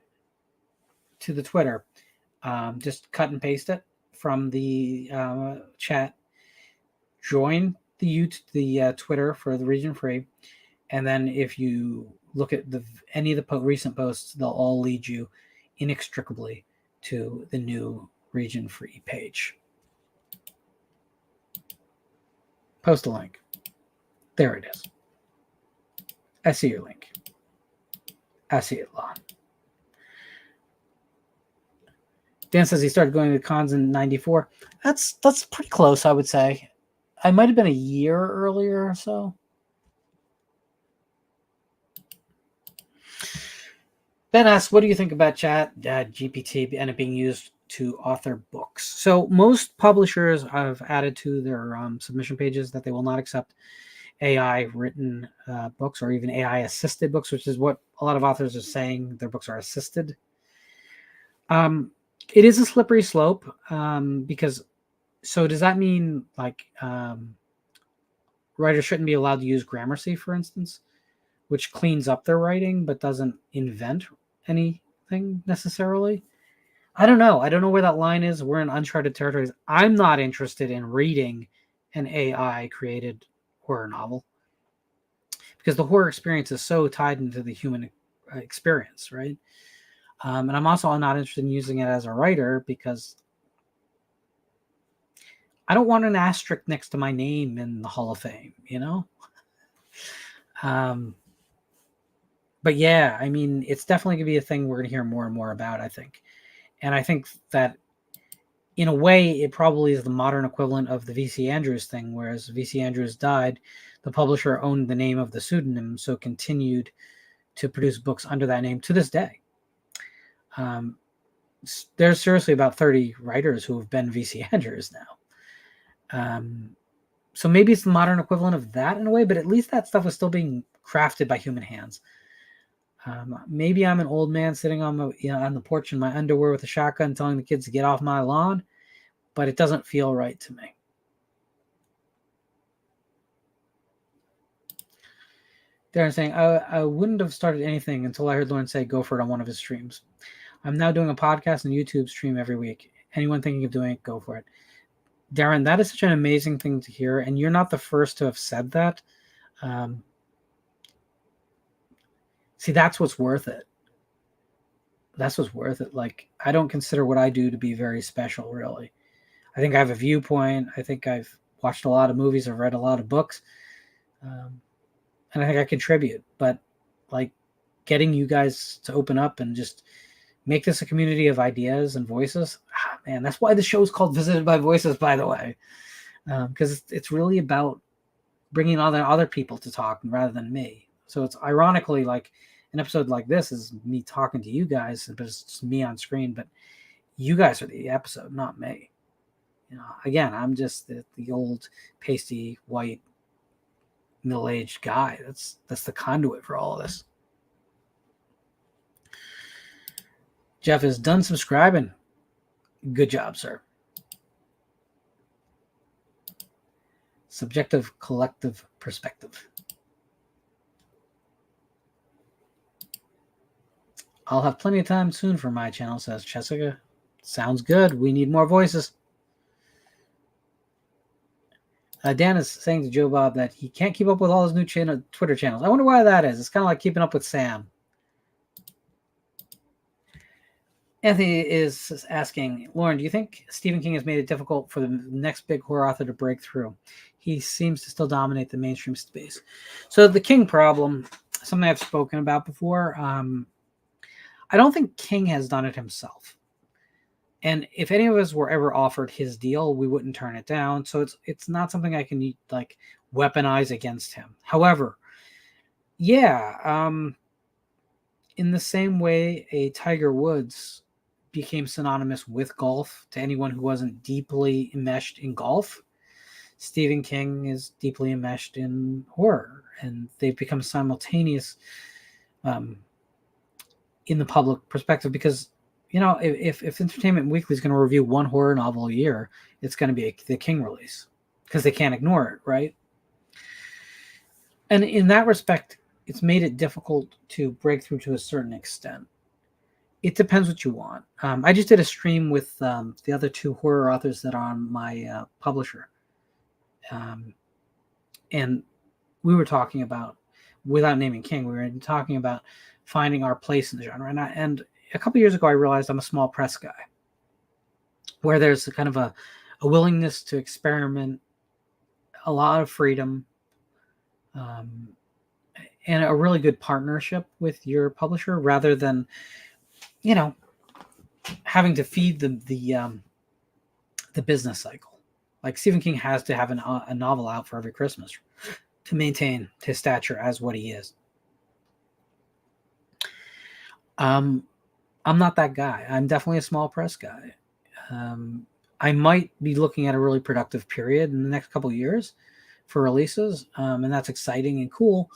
to the Twitter, just cut and paste it from the chat, join the Twitter for the Region Free, and then if you look at any of the recent posts, they'll all lead you inextricably to the new Region Free page. Post a link. There it is. I see your link. I see it, Lon. Dan says he started going to cons in '94. That's pretty close, I would say. I might have been a year earlier or so. Ben asks, what do you think about Chat GPT and it being used to author books? So most publishers have added to their submission pages that they will not accept AI written books or even AI assisted books, which is what a lot of authors are saying. Their books are assisted. It is a slippery slope because, so does that mean like writers shouldn't be allowed to use Gramercy, for instance, which cleans up their writing but doesn't invent anything necessarily? I don't know. I don't know where that line is. We're in uncharted territories. I'm not interested in reading an AI created horror novel because the horror experience is so tied into the human experience, right? And I'm also not interested in using it as a writer because I don't want an asterisk next to my name in the Hall of Fame, you know? But yeah, I mean, it's definitely going to be a thing we're going to hear more and more about, I think. And I think that in a way, it probably is the modern equivalent of the V.C. Andrews thing, whereas V.C. Andrews died, the publisher owned the name of the pseudonym, so continued to produce books under that name to this day. There's seriously about 30 writers who have been V.C. Andrews now. So maybe it's the modern equivalent of that in a way, but at least that stuff is still being crafted by human hands. Maybe I'm an old man sitting on the porch in my underwear with a shotgun telling the kids to get off my lawn, but it doesn't feel right to me. Darren saying, I wouldn't have started anything until I heard Lauren say go for it on one of his streams. I'm now doing a podcast and YouTube stream every week. Anyone thinking of doing it, go for it. Darren, that is such an amazing thing to hear, and you're not the first to have said that. See, that's what's worth it. That's what's worth it. Like, I don't consider what I do to be very special, really. I think I have a viewpoint. I think I've watched a lot of movies. I've read a lot of books. And I think I contribute. But, like, getting you guys to open up and just make this a community of ideas and voices, man, that's why the show is called Visited by Voices, by the way. Because it's really about bringing other people to talk rather than me. So it's ironically like an episode like this is me talking to you guys, but it's just me on screen. But you guys are the episode, not me. You know, again, I'm just the old pasty white middle-aged guy. That's the conduit for all of this. Jeff is done subscribing. Good job, sir. Subjective collective perspective. I'll have plenty of time soon for my channel, says Jessica. Sounds good. We need more voices. Dan is saying to Joe Bob that he can't keep up with all his new Twitter channels. I wonder why that is. It's kind of like keeping up with Sam. Anthony is asking, Lauren, do you think Stephen King has made it difficult for the next big horror author to break through? He seems to still dominate the mainstream space. So the King problem, something I've spoken about before. I don't think King has done it himself. And if any of us were ever offered his deal, we wouldn't turn it down. So it's not something I can like weaponize against him. However, yeah, in the same way a Tiger Woods became synonymous with golf to anyone who wasn't deeply enmeshed in golf, Stephen King is deeply enmeshed in horror, and they've become simultaneous um, in the public perspective because if Entertainment Weekly is going to review one horror novel a year, it's going to be the King release because they can't ignore it, right? And in that respect, it's made it difficult to break through to a certain extent. It depends what you want. I just did a stream with the other two horror authors that are on my publisher, and we were talking about, without naming King, we were talking about finding our place in the genre. And a couple years ago, I realized I'm a small press guy, where there's a kind of a willingness to experiment, a lot of freedom, and a really good partnership with your publisher, rather than having to feed the business cycle. Like Stephen King has to have a novel out for every Christmas to maintain his stature as what he is. I'm not that guy. I'm definitely a small press guy. I might be looking at a really productive period in the next couple of years for releases, and that's exciting and cool.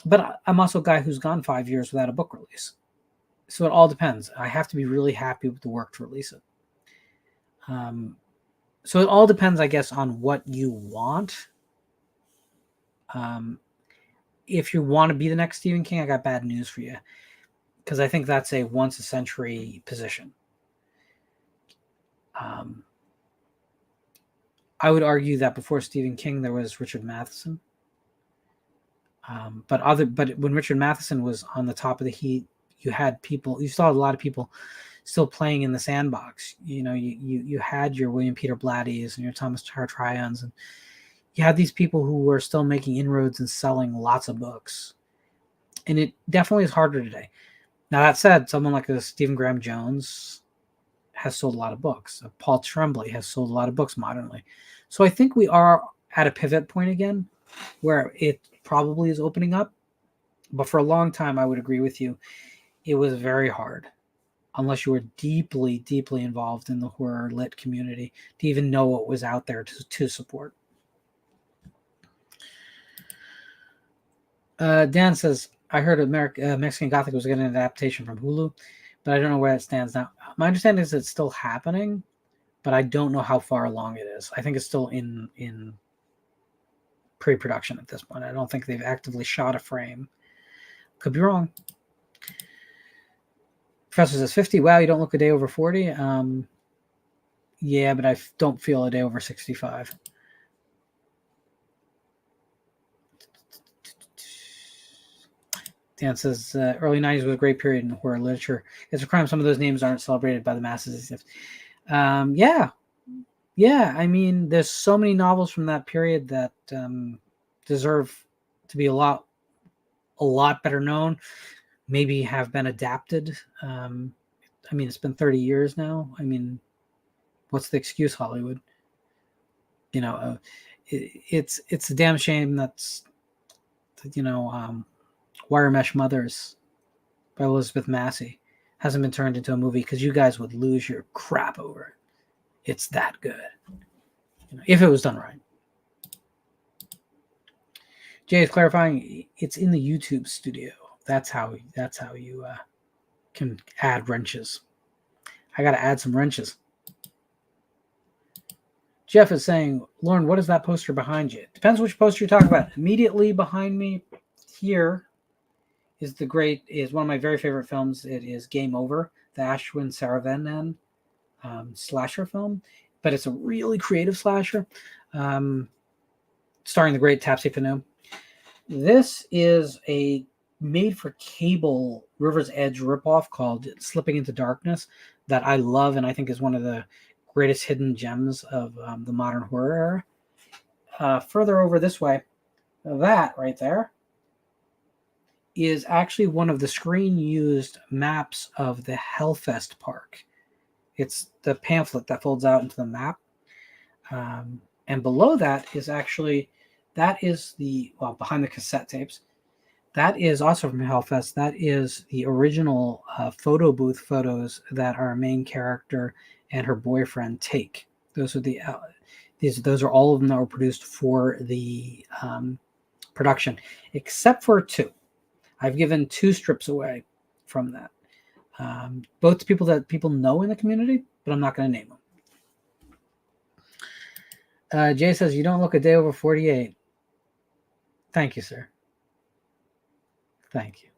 But I'm also a guy who's gone 5 years without a book release. So it all depends. I have to be really happy with the work to release it. So it all depends, I guess, on what you want. If you want to be the next Stephen King, I got bad news for you, because I think that's a once a century position. I would argue that before Stephen King, there was Richard Matheson. But when Richard Matheson was on the top of the heat, you saw a lot of people still playing in the sandbox. You had your William Peter Blatty's and your Thomas Tryons, and you had these people who were still making inroads and selling lots of books. And it definitely is harder today. Now, that said, someone like a Stephen Graham Jones has sold a lot of books. Paul Tremblay has sold a lot of books modernly. So I think we are at a pivot point again where it probably is opening up. But for a long time, I would agree with you. It was very hard, unless you were deeply, deeply involved in the horror lit community, to even know what was out there to support. Dan says, I heard Mexican Gothic was getting an adaptation from Hulu, but I don't know where it stands now. My understanding is it's still happening, but I don't know how far along it is. I think it's still in pre-production at this point. I don't think they've actively shot a frame. Could be wrong. Professor says 50. Wow, you don't look a day over 40. Yeah, but I don't feel a day over 65. Dan says early 90s was a great period in horror literature. It's a crime some of those names aren't celebrated by the masses. Yeah. I mean, there's so many novels from that period that deserve to be a lot better known. Maybe have been adapted. I mean, it's been 30 years now. I mean, what's the excuse, Hollywood? It's a damn shame that's Wire Mesh Mothers by Elizabeth Massey hasn't been turned into a movie, because you guys would lose your crap over it. It's that good, if it was done right. Jay is clarifying it's in the YouTube studio. That's how you can add wrenches. I got to add some wrenches. Jeff is saying, Lauren, what is that poster behind you? Depends which poster you're talking about. Immediately behind me here is one of my very favorite films. It is Game Over, the Ashwin Saravanan slasher film, but it's a really creative slasher, starring the great Taapsee Pannu. This is a made-for-cable River's Edge ripoff called Slipping into Darkness that I love and I think is one of the greatest hidden gems of the modern horror era. Further over this way, that right there is actually one of the screen-used maps of the Hellfest Park. It's the pamphlet that folds out into the map. And below that is actually, that is the, well, behind the cassette tapes, that is also from Hellfest. That is the original photo booth photos that our main character and her boyfriend take. Those are the those are all of them that were produced for the production, except for two. I've given two strips away from that, both to people that people know in the community, but I'm not going to name them. Jay says, you don't look a day over 48. Thank you, sir. Thank you.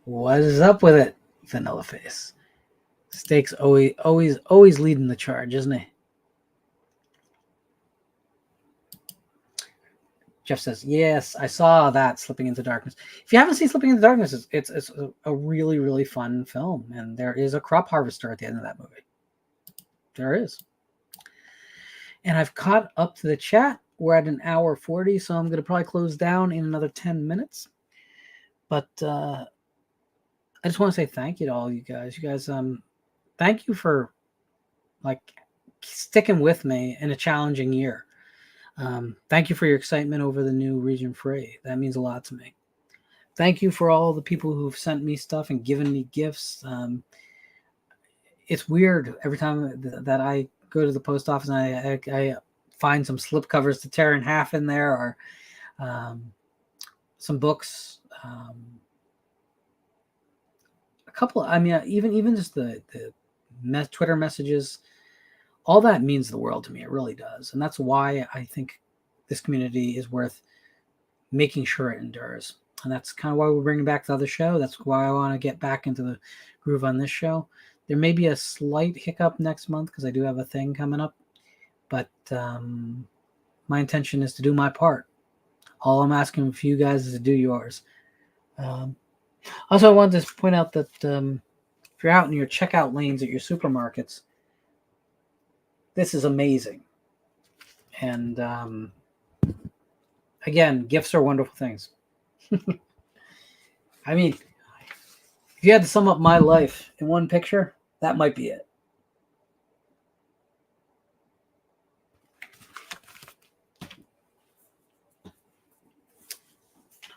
What is up with it, Vanilla Face? Steak's always leading the charge, isn't he? Jeff says, yes, I saw that, Slipping into Darkness. If you haven't seen Slipping into Darkness, it's a really, really fun film. And there is a crop harvester at the end of that movie. There is. And I've caught up to the chat. We're at an hour 40, so I'm going to probably close down in another 10 minutes. But I just want to say thank you to all you guys. You guys, thank you for like sticking with me in a challenging year. Thank you for your excitement over the new Region Free. That means a lot to me. Thank you for all the people who've sent me stuff and given me gifts. It's weird every time that I go to the post office and I find some slip covers to tear in half in there, or some books, a couple. I mean, even just the Twitter messages. All that means the world to me. It really does. And that's why I think this community is worth making sure it endures. And that's kind of why we're bringing back the other show. That's why I want to get back into the groove on this show. There may be a slight hiccup next month because I do have a thing coming up. But my intention is to do my part. All I'm asking of you guys is to do yours. Also, I wanted to point out that if you're out in your checkout lanes at your supermarkets, this is amazing. And again, gifts are wonderful things. I mean, if you had to sum up my life in one picture, that might be it.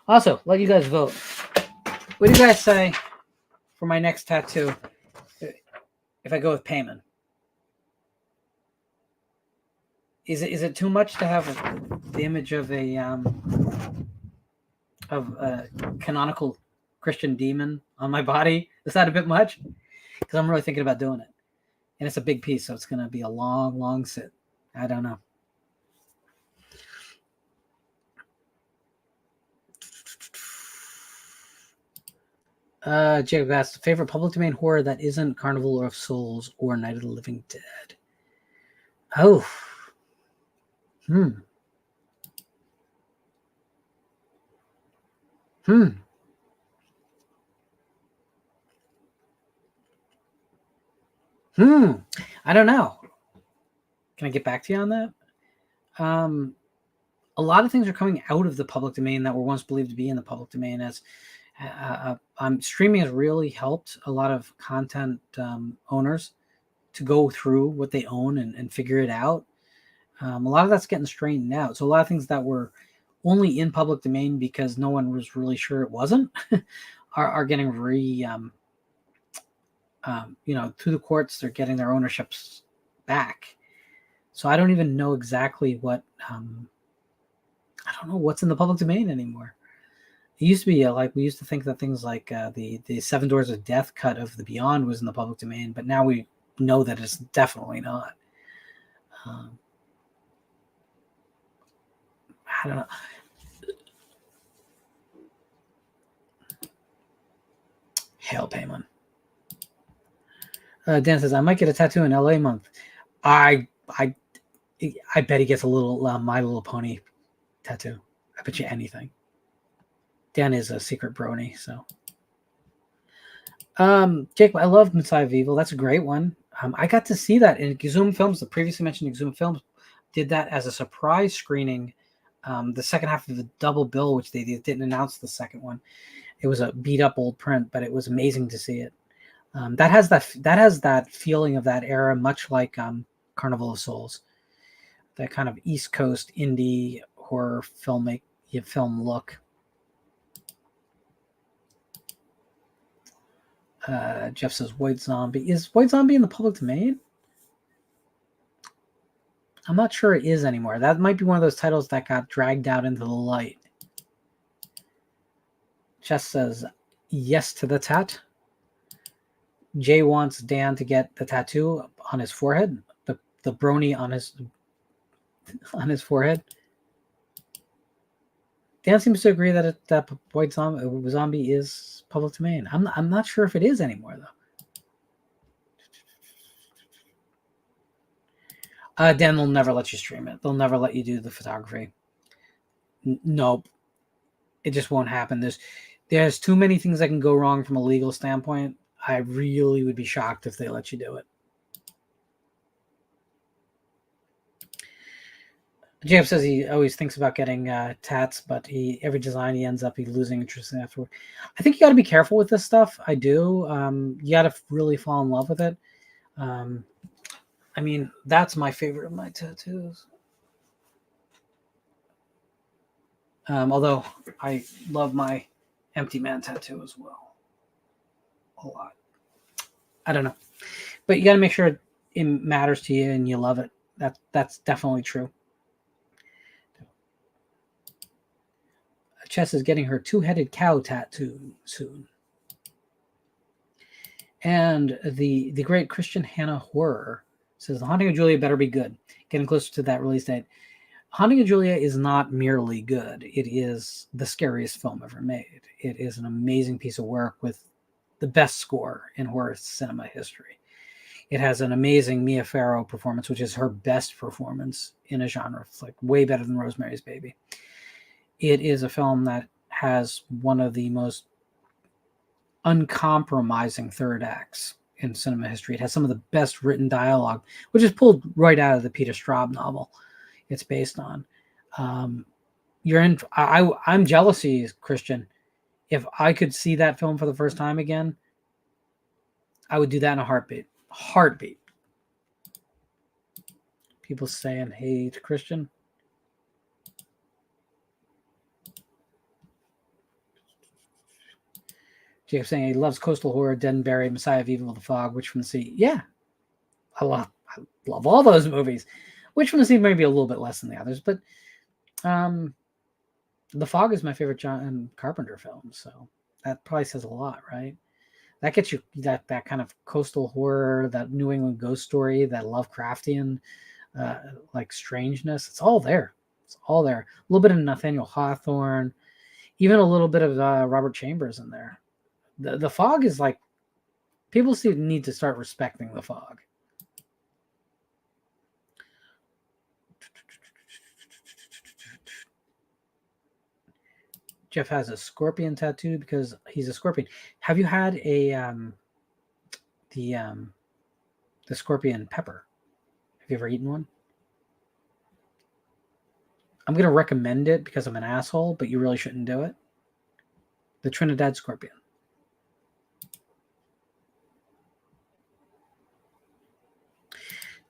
Also, let you guys vote. What do you guys say for my next tattoo if I go with Payman? Is it too much to have the image of a canonical Christian demon on my body? Is that a bit much? Because I'm really thinking about doing it. And it's a big piece, so it's going to be a long, long sit. I don't know. Jacob asked, favorite public domain horror that isn't Carnival of Souls or Night of the Living Dead? Oh. Hmm. I don't know. Can I get back to you on that? A lot of things are coming out of the public domain that were once believed to be in the public domain. As streaming has really helped a lot of content owners to go through what they own and figure it out. A lot of that's getting straightened out. So a lot of things that were only in public domain because no one was really sure it wasn't are getting through the courts. They're getting their ownerships back. So I don't even know exactly what I don't know what's in the public domain anymore. It used to be like we used to think that things like the Seven Doors of Death cut of the Beyond was in the public domain, but now we know that it's definitely not. I don't know. Hail Payman. Dan says I might get a tattoo in LA month. I I I bet he gets a little My Little Pony tattoo. I bet you anything. Dan is a secret brony, so. Jake, I love Messiah of Evil. That's a great one. I got to see that in Exhum Films. The previously mentioned Exhum Films did that as a surprise screening. The second half of the double bill, which they didn't announce the second one. It was a beat up old print, but it was amazing to see it. That has that feeling of that era, much like Carnival of Souls. That kind of East Coast indie horror film look. Jeff says White Zombie. Is White Zombie in the public domain? I'm not sure it is anymore. That might be one of those titles that got dragged out into the light. Jess says yes to the tat. Jay wants Dan to get the tattoo on his forehead. The brony on his forehead. Dan seems to agree that White Zombie is public domain. I'm not sure if it is anymore though. Dan will never let you stream it. They'll never let you do the photography. Nope, it just won't happen. There's too many things that can go wrong from a legal standpoint. I really would be shocked if they let you do it. Jacob says he always thinks about getting tats, but every design he ends up losing interest in afterward. I think you got to be careful with this stuff. I do. You got to really fall in love with it. I mean, that's my favorite of my tattoos. Although I love my Empty Man tattoo as well. A lot. I don't know. But you got to make sure it matters to you and you love it. That's definitely true. Chess is getting her two-headed cow tattoo soon. And the great Christian Hannah Horror says The Haunting of Julia better be good. Getting closer to that release date. Haunting of Julia is not merely good. It is the scariest film ever made. It is an amazing piece of work with the best score in horror cinema history. It has an amazing Mia Farrow performance, which is her best performance in a genre. It's like way better than Rosemary's Baby. It is a film that has one of the most uncompromising third acts in cinema history. It has some of the best written dialogue, which is pulled right out of the Peter Straub novel it's based on. You're in. I'm jealousy, Christian. If I could see that film for the first time again, I would do that in a heartbeat. Heartbeat. People saying, "Hey, Christian." Jacob saying he loves coastal horror, Dead and Buried, Messiah of Evil, The Fog, Witch from the Sea. Yeah, I love all those movies. Witch from the Sea maybe a little bit less than the others, but The Fog is my favorite John Carpenter film, so that probably says a lot, right? That gets you that kind of coastal horror, that New England ghost story, that Lovecraftian like strangeness. It's all there. It's all there. A little bit of Nathaniel Hawthorne, even a little bit of Robert Chambers in there. The Fog is like people need to start respecting The Fog. Jeff has a scorpion tattoo because he's a scorpion. Have you had the scorpion pepper? Have you ever eaten one? I'm going to recommend it because I'm an asshole, but you really shouldn't do it. The Trinidad scorpion.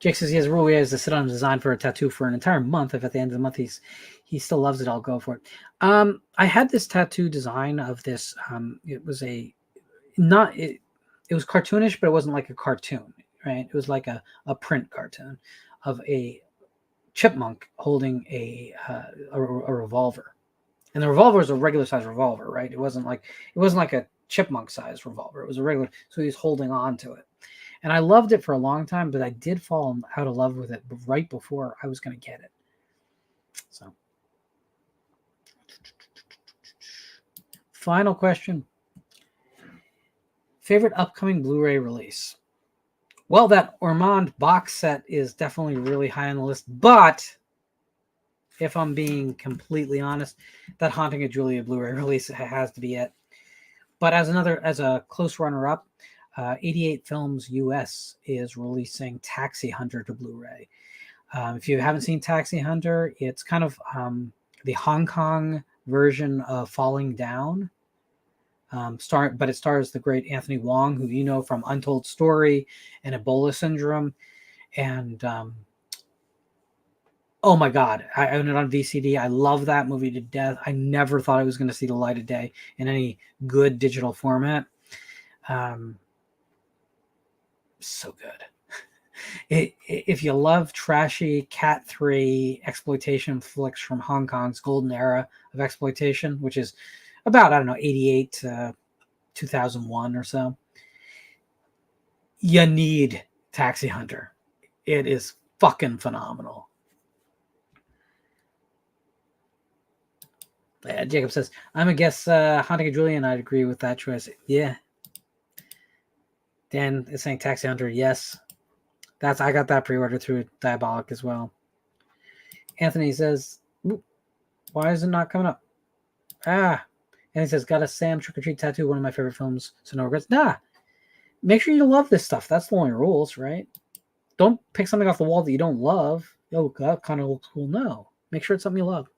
Jake says he has a rule he has to sit on a design for a tattoo for an entire month. If at the end of the month he still loves it, I'll go for it. I had this tattoo design of this. It was it was cartoonish, but it wasn't like a cartoon, right? It was like a print cartoon of a chipmunk holding a revolver, and the revolver was a regular size revolver, right? It wasn't like a chipmunk size revolver. It was a regular, so he's holding on to it. And I loved it for a long time, but I did fall out of love with it right before I was going to get it. So, final question. Favorite upcoming Blu-ray release? Well, that Ormond box set is definitely really high on the list, but if I'm being completely honest, that Haunting of Julia Blu-ray release has to be it. But as a close runner-up, 88 Films US is releasing Taxi Hunter to Blu-ray. If you haven't seen Taxi Hunter, it's kind of the Hong Kong version of Falling Down. But it stars the great Anthony Wong, who you know from Untold Story and Ebola Syndrome. And oh my God, I own it on VCD. I love that movie to death. I never thought I was going to see the light of day in any good digital format. So good. If you love trashy Cat 3 exploitation flicks from Hong Kong's golden era of exploitation, which is about, I don't know, 88 to 2001 or so, you need Taxi Hunter. It is fucking phenomenal. Jacob says, I'm a guess Haunting of Julia, and I'd agree with that choice. Yeah. Dan is saying Taxi Hunter, yes. I got that pre-order through Diabolic as well. Anthony says, why is it not coming up? And he says, got a Sam Trick or Treat tattoo, one of my favorite films, so no regrets. Nah, make sure you love this stuff. That's the only rules, right? Don't pick something off the wall that you don't love. Oh, that kind of looks cool. No, make sure it's something you love.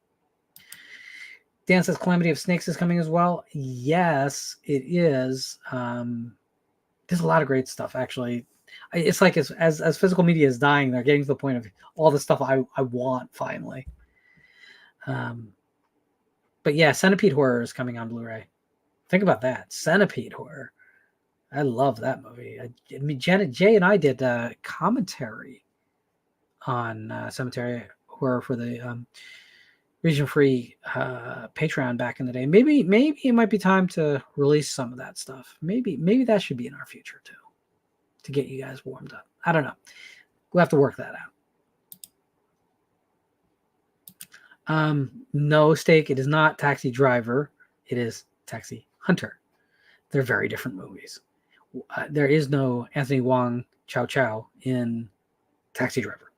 Dan says Calamity of Snakes is coming as well. Yes, it is. There's a lot of great stuff, actually. It's like as physical media is dying, they're getting to the point of all the stuff I want finally. But yeah, Centipede Horror is coming on Blu-ray. Think about that. Centipede Horror. I love that movie. I mean, Janet J and I did commentary on Cemetery Horror for the Region Free Patreon back in the day. Maybe it might be time to release some of that stuff. Maybe that should be in our future too, to get you guys warmed up. I don't know. We'll have to work that out. No, Steak. It is not Taxi Driver. It is Taxi Hunter. They're very different movies. There is no Anthony Wong Chow Chow in Taxi Driver.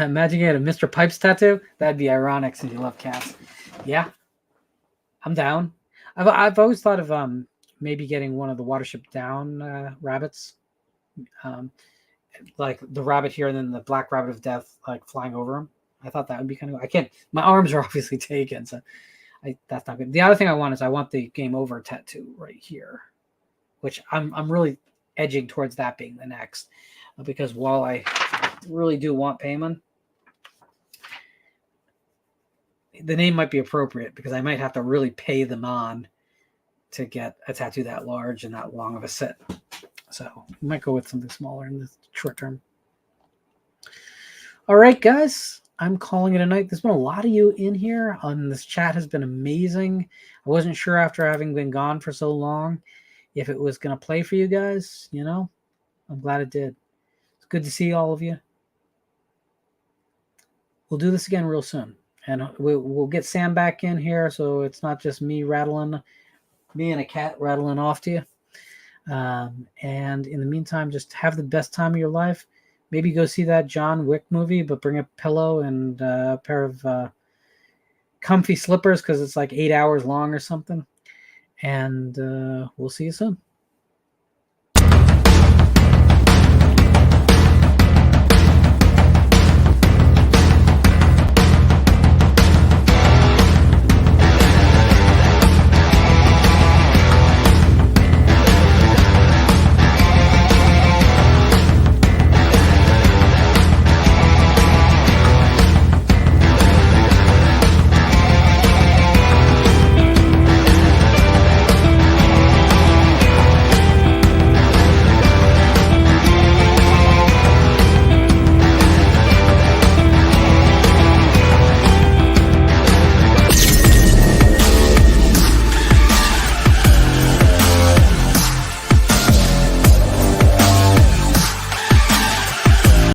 Imagine you had a Mr. Pipes tattoo. That'd be ironic since you love cats. Yeah, I'm down. I've always thought of maybe getting one of the Watership Down rabbits, like the rabbit here and then the black rabbit of death, like flying over him. I thought that would be kind of. I can't. My arms are obviously taken, so that's not good. The other thing I want is I want the Game Over tattoo right here, which I'm really edging towards that being the next, because while I really do want Payman, the name might be appropriate because I might have to really pay them on to get a tattoo that large and that long of a set. So we might go with something smaller in the short term. All right, guys. I'm calling it a night. There's been a lot of you in here. This chat has been amazing. I wasn't sure after having been gone for so long if it was going to play for you guys. You know, I'm glad it did. It's good to see all of you. We'll do this again real soon. And we'll get Sam back in here so it's not just me and a cat rattling off to you. And in the meantime, just have the best time of your life. Maybe go see that John Wick movie, but bring a pillow and a pair of comfy slippers because it's like 8 hours long or something. And we'll see you soon.